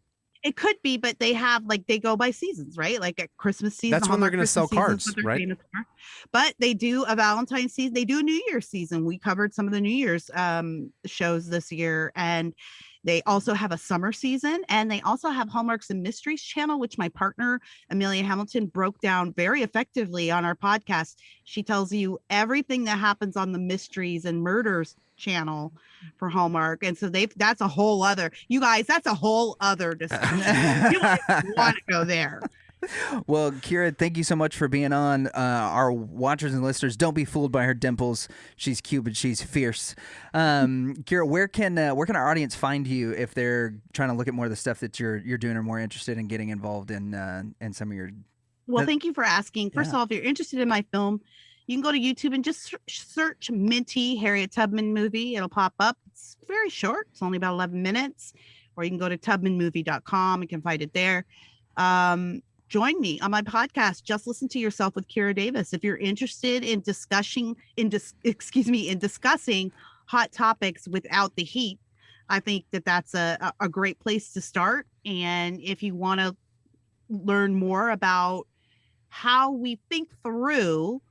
It could be, but they have they go by seasons, right? Like at Christmas season. That's when they're Hallmark gonna sell Christmas cards, season's what they're right? famous for. But they do a Valentine's season. They do a New Year's season. We covered some of the New Year's shows this year, and they also have a summer season, and they also have Hallmarks and Mysteries channel, which my partner Amelia Hamilton broke down very effectively on our podcast. She tells you everything that happens on the Mysteries and Murders channel for Hallmark, and so that's a whole other, you guys, that's a whole other discussion. You want to go there. Well, Kira, thank you so much for being on. Our watchers and listeners, don't be fooled by her dimples. She's cute, but she's fierce. Kira, where can our audience find you if they're trying to look at more of the stuff that you're doing or more interested in getting involved in some of your? Well, thank you for asking. First of all, if you're interested in my film, you can go to YouTube and just search Minty Harriet Tubman movie. It'll pop up. It's very short. It's only about 11 minutes. Or you can go to tubmanmovie.com. You can find it there. Join me on my podcast, Just Listen to Yourself with Kira Davis. If you're interested in discussing hot topics without the heat, I think that's a great place to start. And if you want to learn more about how we think through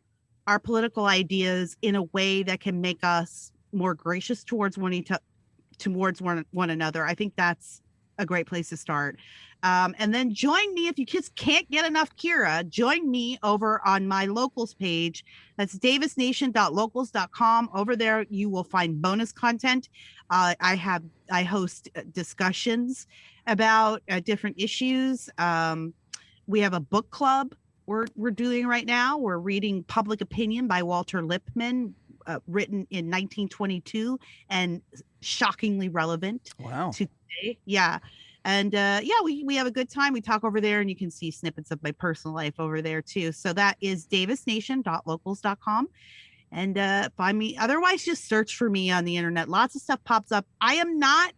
our political ideas in a way that can make us more gracious towards one another, I think that's a great place to start. And then join me if you just can't get enough Kira. Join me over on my locals page. That's davisnation.locals.com. Over there, you will find bonus content. I host discussions about different issues. We have a book club we're doing right now. We're reading Public Opinion by Walter Lippmann, written in 1922 and shockingly relevant Wow. to today. Yeah. And we have a good time. We talk over there, and you can see snippets of my personal life over there too. So that is davisnation.locals.com. And find me. Otherwise, just search for me on the internet. Lots of stuff pops up. I am not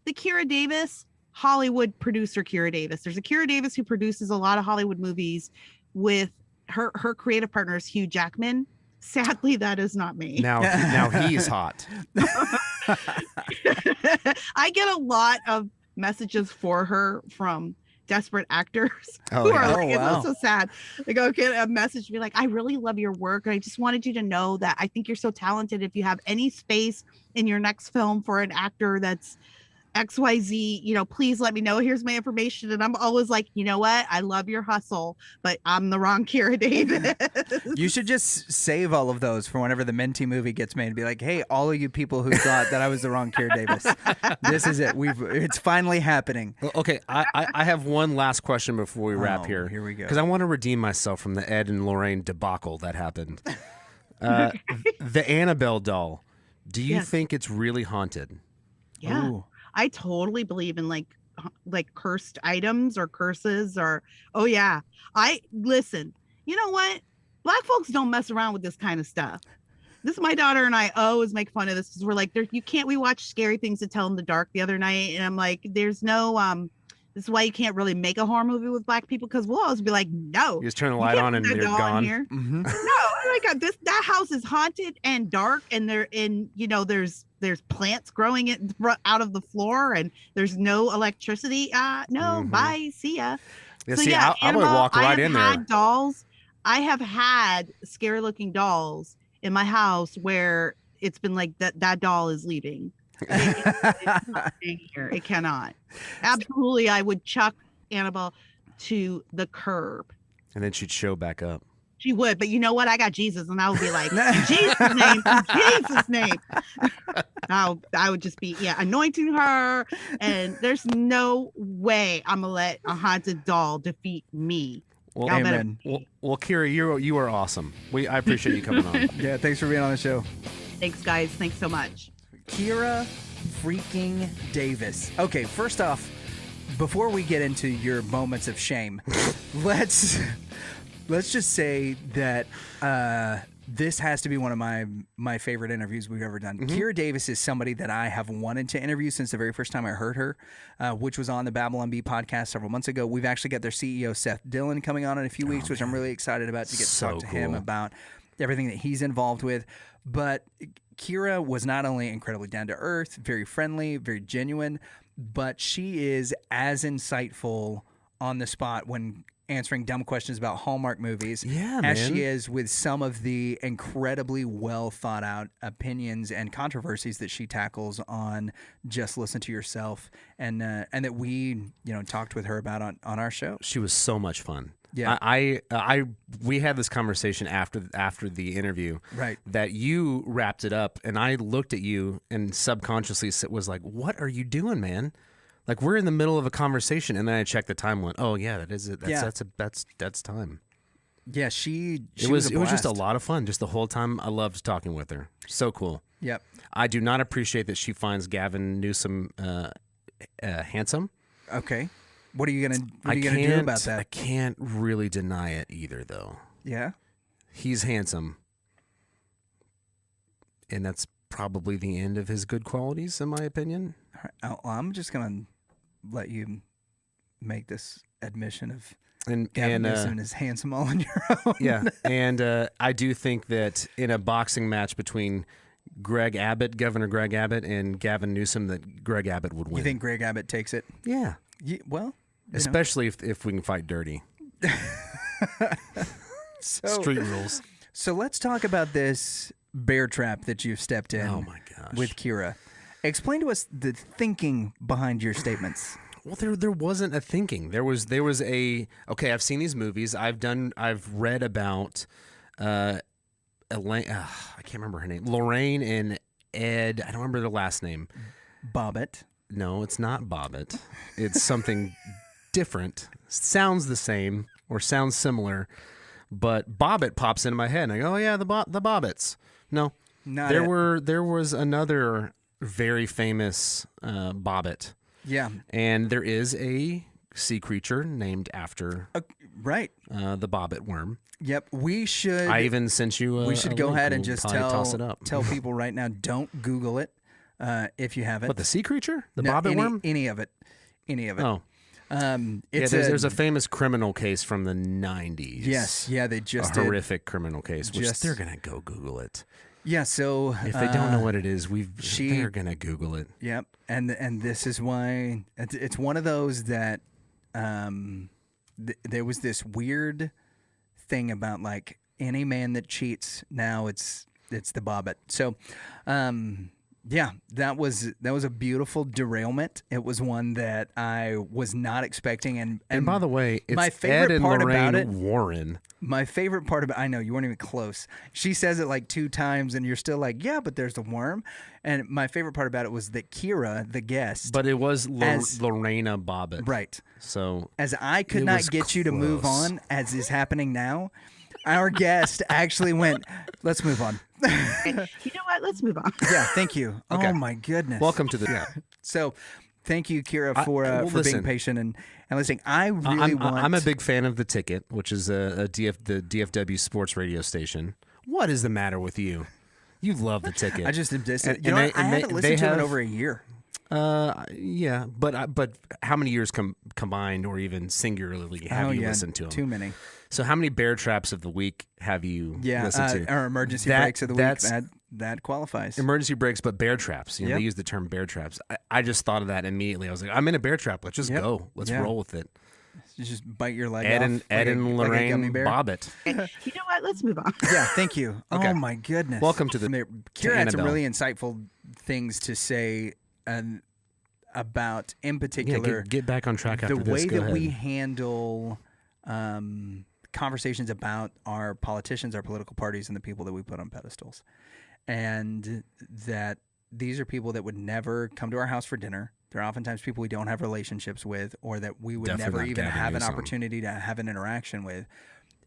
the Kira Davis Hollywood producer Kira Davis. There's a Kira Davis who produces a lot of Hollywood movies with her creative partner is Hugh Jackman. Sadly, that is not me. Now he's hot. I get a lot of messages for her from desperate actors Oh, who yeah. are like, wow. it's so sad. They go get a message, be like, I really love your work. And I just wanted you to know that I think you're so talented. If you have any space in your next film for an actor that's XYZ, please let me know. Here's my information. And I'm always like, you know what? I love your hustle, but I'm the wrong Kira Davis. You should just save all of those for whenever the Minty movie gets made and be like, hey, all of you people who thought that I was the wrong Kira Davis, this is it. It's finally happening. Well, okay, I have one last question before we wrap here. Here we go. Because I want to redeem myself from the Ed and Lorraine debacle that happened. The Annabelle doll. Do you Yes. think it's really haunted? Yeah. Ooh. I totally believe in like cursed items or curses or, oh yeah. Listen, you know what? Black folks don't mess around with this kind of stuff. This, my daughter and I always make fun of this because we're like, we watched Scary Things to Tell in the Dark the other night. And I'm like, there's no, this is why you can't really make a horror movie with Black people. Cause we'll always be like, no. You just turn the you light can't on put and that they're doll in gone. here. Mm-hmm. No, oh my God, that house is haunted and dark, and there's plants growing out of the floor, and there's no electricity. No, bye, see ya. Yeah, So, see, yeah, I would Annabelle, walk right in I have there. had dolls. I have had scary looking dolls, in my house where it's been like that doll is leaving. It's not staying here. It cannot. Absolutely, I would chuck Annabelle to the curb. And then she'd show back up. She would, but you know what? I got Jesus, and I would be like, in Jesus' name, in Jesus' name. I would just be, anointing her, and there's no way I'm gonna let a haunted doll defeat me. Well, amen. Well, Kira, you are awesome. I appreciate you coming on. Yeah, thanks for being on the show. Thanks, guys. Thanks so much. Kira freaking Davis. Okay, first off, before we get into your moments of shame, let's just say that this has to be one of my favorite interviews we've ever done. Kira Davis is somebody that I have wanted to interview since the very first time I heard her, which was on the Babylon Bee podcast several months ago. We've actually got their CEO, Seth Dillon, coming on in a few weeks, which I'm really excited about to get to talk to him about everything that he's involved with. But Kira was not only incredibly down to earth, very friendly, very genuine, but she is as insightful on the spot when answering dumb questions about Hallmark movies as she is with some of the incredibly well thought out opinions and controversies that she tackles on Just Listen to Yourself, and that we talked with her about on our show. She was so much fun. Yeah, we had this conversation after the interview, right? That you wrapped it up, and I looked at you and subconsciously was like, "What are you doing, man?" Like, we're in the middle of a conversation, and then I checked the time. Went, oh yeah, that is it. That's time. Yeah, she it was just a lot of fun. Just the whole time, I loved talking with her. So cool. Yep. I do not appreciate that she finds Gavin Newsom handsome. Okay. What are you gonna do about that? I can't really deny it either, though. Yeah. He's handsome, and that's probably the end of his good qualities, in my opinion. All right. I'm just gonna let you make this admission of Gavin Newsom is handsome all on your own. Yeah, and I do think that in a boxing match between Governor Greg Abbott, and Gavin Newsom, that Greg Abbott would win. You think Greg Abbott takes it? Yeah. Well, especially if we can fight dirty. Street rules. So let's talk about this bear trap that you've stepped in. Oh my gosh. With Kira. Explain to us the thinking behind your statements. Well, there wasn't a thinking. There was a okay. I've seen these movies. I've read about Elaine. I can't remember her name. Lorraine and Ed. I don't remember their last name. Bobbitt. No, it's not Bobbitt. It's something different. Sounds the same or sounds similar, but Bobbitt pops into my head, and I go, "Oh yeah, the Bobbitts." No, there was another very famous Bobbitt. Yeah, and there is a sea creature named after right the Bobbitt worm. Yep, we should. I even sent you. We should go ahead and just toss it up. Tell people right now, don't Google it if you haven't. What, the sea creature, the Bobbitt worm? Any of it. Oh. There's a famous criminal case from the 90s. Yes, yeah, they just did. Horrific criminal case, which they're going to go Google it. Yeah, so if they don't know what it is, they're going to Google it. Yep, and this is why it's one of those that there was this weird thing about like any man that cheats now it's the Bobbitt. So yeah, that was a beautiful derailment. It was one that I was not expecting. And by the way, it's my favorite Ed and part Lorraine about it, Warren. My favorite part about I know you weren't even close. She says it like 2 times, and you're still like, yeah, but there's the worm. And my favorite part about it was that Kira, the guest, but it was Lorena Bobbitt, right? So as I could not get you to move on, as is happening now, our guest actually went, let's move on. You know what? Let's move on. Yeah, thank you. Okay. Oh my goodness. Welcome to the So thank you, Kira, for being patient and listening. I'm a big fan of The Ticket, which is the DFW sports radio station. What is the matter with you? You love The Ticket. I just am distant. I haven't listened to it in over a year. Yeah, but how many years combined or even singularly have you listened to them? Too many. So how many bear traps of the week have you listened to? Our emergency breaks of the week, that qualifies. Emergency breaks, but bear traps. They use the term bear traps. I just thought of that immediately. I was like, I'm in a bear trap. Let's just go. Let's roll with it. just bite your leg Ed off. and like a Lorraine gummy bear. Bobbitt. You know what? Let's move on. Yeah, thank you. Okay. Oh my goodness. Welcome to the Kira had some Annabelle. really insightful things to say about, in particular, get back on track after the this. way Go that we ahead. handle conversations about our politicians, our political parties, and the people that we put on pedestals, and that these are people that would never come to our house for dinner. They're oftentimes people we don't have relationships with, or that we would Definitely never not even Gavin have an Newsom. opportunity to have an interaction with.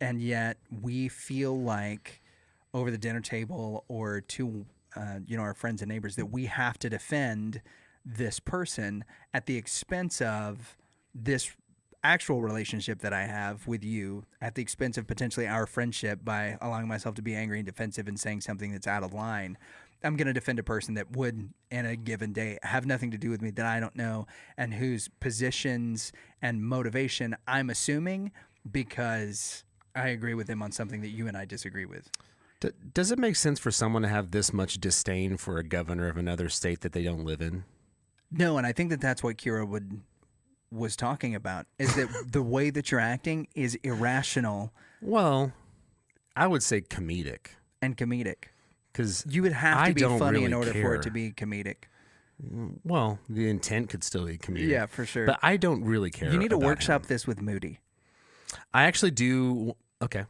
And yet we feel like over the dinner table or to our friends and neighbors that we have to defend this person at the expense of this actual relationship that I have with you, at the expense of potentially our friendship, by allowing myself to be angry and defensive and saying something that's out of line. I'm going to defend a person that would, in a given day, have nothing to do with me, that I don't know, and whose positions and motivation I'm assuming because I agree with them on something that you and I disagree with. Does it make sense for someone to have this much disdain for a governor of another state that they don't live in? No, and I think that that's what Kira was talking about, is that the way that you're acting is irrational. Well, I would say comedic. And comedic. Because you would have to be funny really in order care. for it to be comedic. Well, the intent could still be comedic. Yeah, for sure. But I don't really care. You need to about workshop him. this with Moody. I actually do. Okay.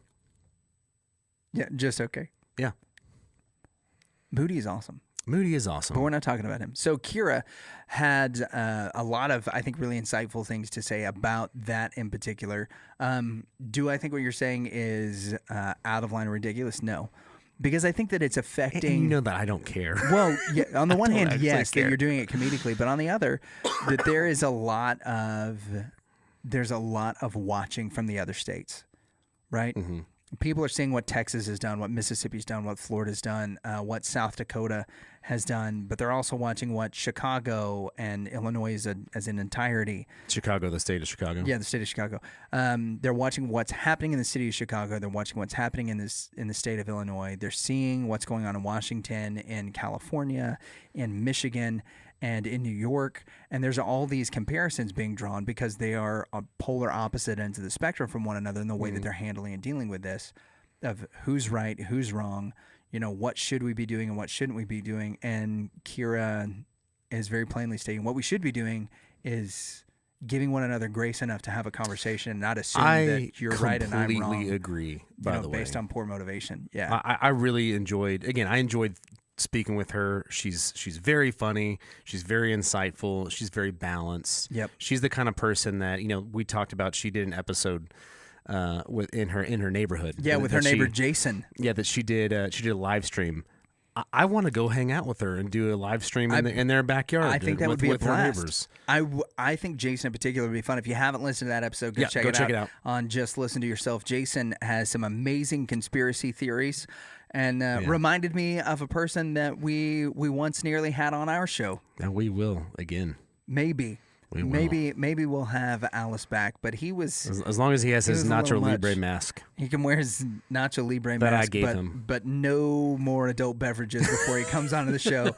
Yeah, just okay. Yeah. Moody is awesome. Moody is awesome. But we're not talking about him. So Kira had a lot of, I think, really insightful things to say about that in particular. Do I think what you're saying is out of line or ridiculous? No. Because I think that it's affecting... And you know that I don't care. Well, yeah, on the one hand, actually yes, care. that you're doing it comedically. But on the other, that there is a lot of... There's a lot of watching from the other states, right? Mm-hmm. People are seeing what Texas has done, what Mississippi's done, what Florida's done, what South Dakota has done, but they're also watching what Chicago and Illinois as an entirety. Chicago, the state of Chicago. Yeah, the state of Chicago. They're watching what's happening in the city of Chicago. They're watching what's happening in the state of Illinois. They're seeing what's going on in Washington, in California, in Michigan, and in New York. And there's all these comparisons being drawn because they are on polar opposite ends of the spectrum from one another in the way that they're handling and dealing with this, of who's right, who's wrong, what should we be doing and what shouldn't we be doing. And Kira is very plainly stating what we should be doing is giving one another grace enough to have a conversation and not assume that you're right and I'm wrong. I completely agree, by the way. Based on poor motivation. Yeah. I really enjoyed speaking with her. She's very funny. She's very insightful. She's very balanced. Yep. She's the kind of person that, we talked about. She did an episode in her neighborhood. Yeah, with her neighbor Jason. Yeah, that she did a live stream. I want to go hang out with her and do a live stream in their backyard. I think that would be with a blast. her neighbors. I think Jason in particular would be fun. If you haven't listened to that episode, go check it out on Just Listen to Yourself. Jason has some amazing conspiracy theories and reminded me of a person that we once nearly had on our show. And we will again. Maybe we'll have Alice back, but he was as long as he has his Nacho Libre mask. He can wear his Nacho Libre that mask, I gave him, but no more adult beverages before he comes onto the show.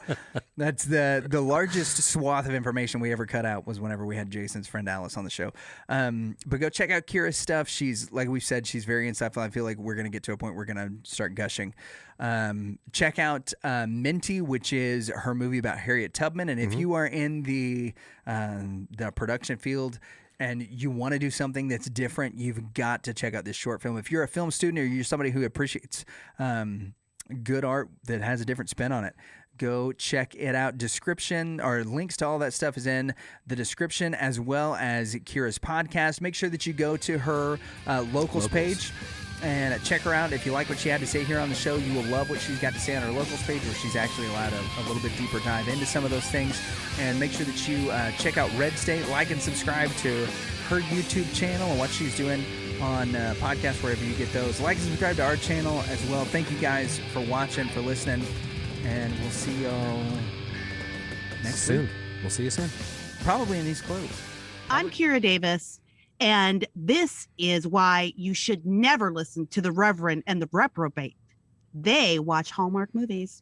That's the largest swath of information we ever cut out was whenever we had Jason's friend Alice on the show. But go check out Kira's stuff. She's, like we've said, she's very insightful. I feel like we're gonna get to a point where we're gonna start gushing. Check out Minty, which is her movie about Harriet Tubman. And if you are in the production field and you want to do something that's different, you've got to check out this short film. If you're a film student or you're somebody who appreciates good art that has a different spin on it, go check it out. Description or links to all that stuff is in the description, as well as Kira's podcast. Make sure that you go to her locals page and check her out. If you like what she had to say here on the show, you will love what she's got to say on her locals page, where she's actually allowed a little bit deeper dive into some of those things. And make sure that you check out RedState, like and subscribe to her YouTube channel and what she's doing on podcasts, wherever you get those. Like and subscribe to our channel as well. Thank you guys for watching, for listening, and we'll see y'all next week. We'll see you soon. Probably in these clothes. I'm Kira Davis, and this is why you should never listen to the Reverend and the Reprobate. They watch Hallmark movies.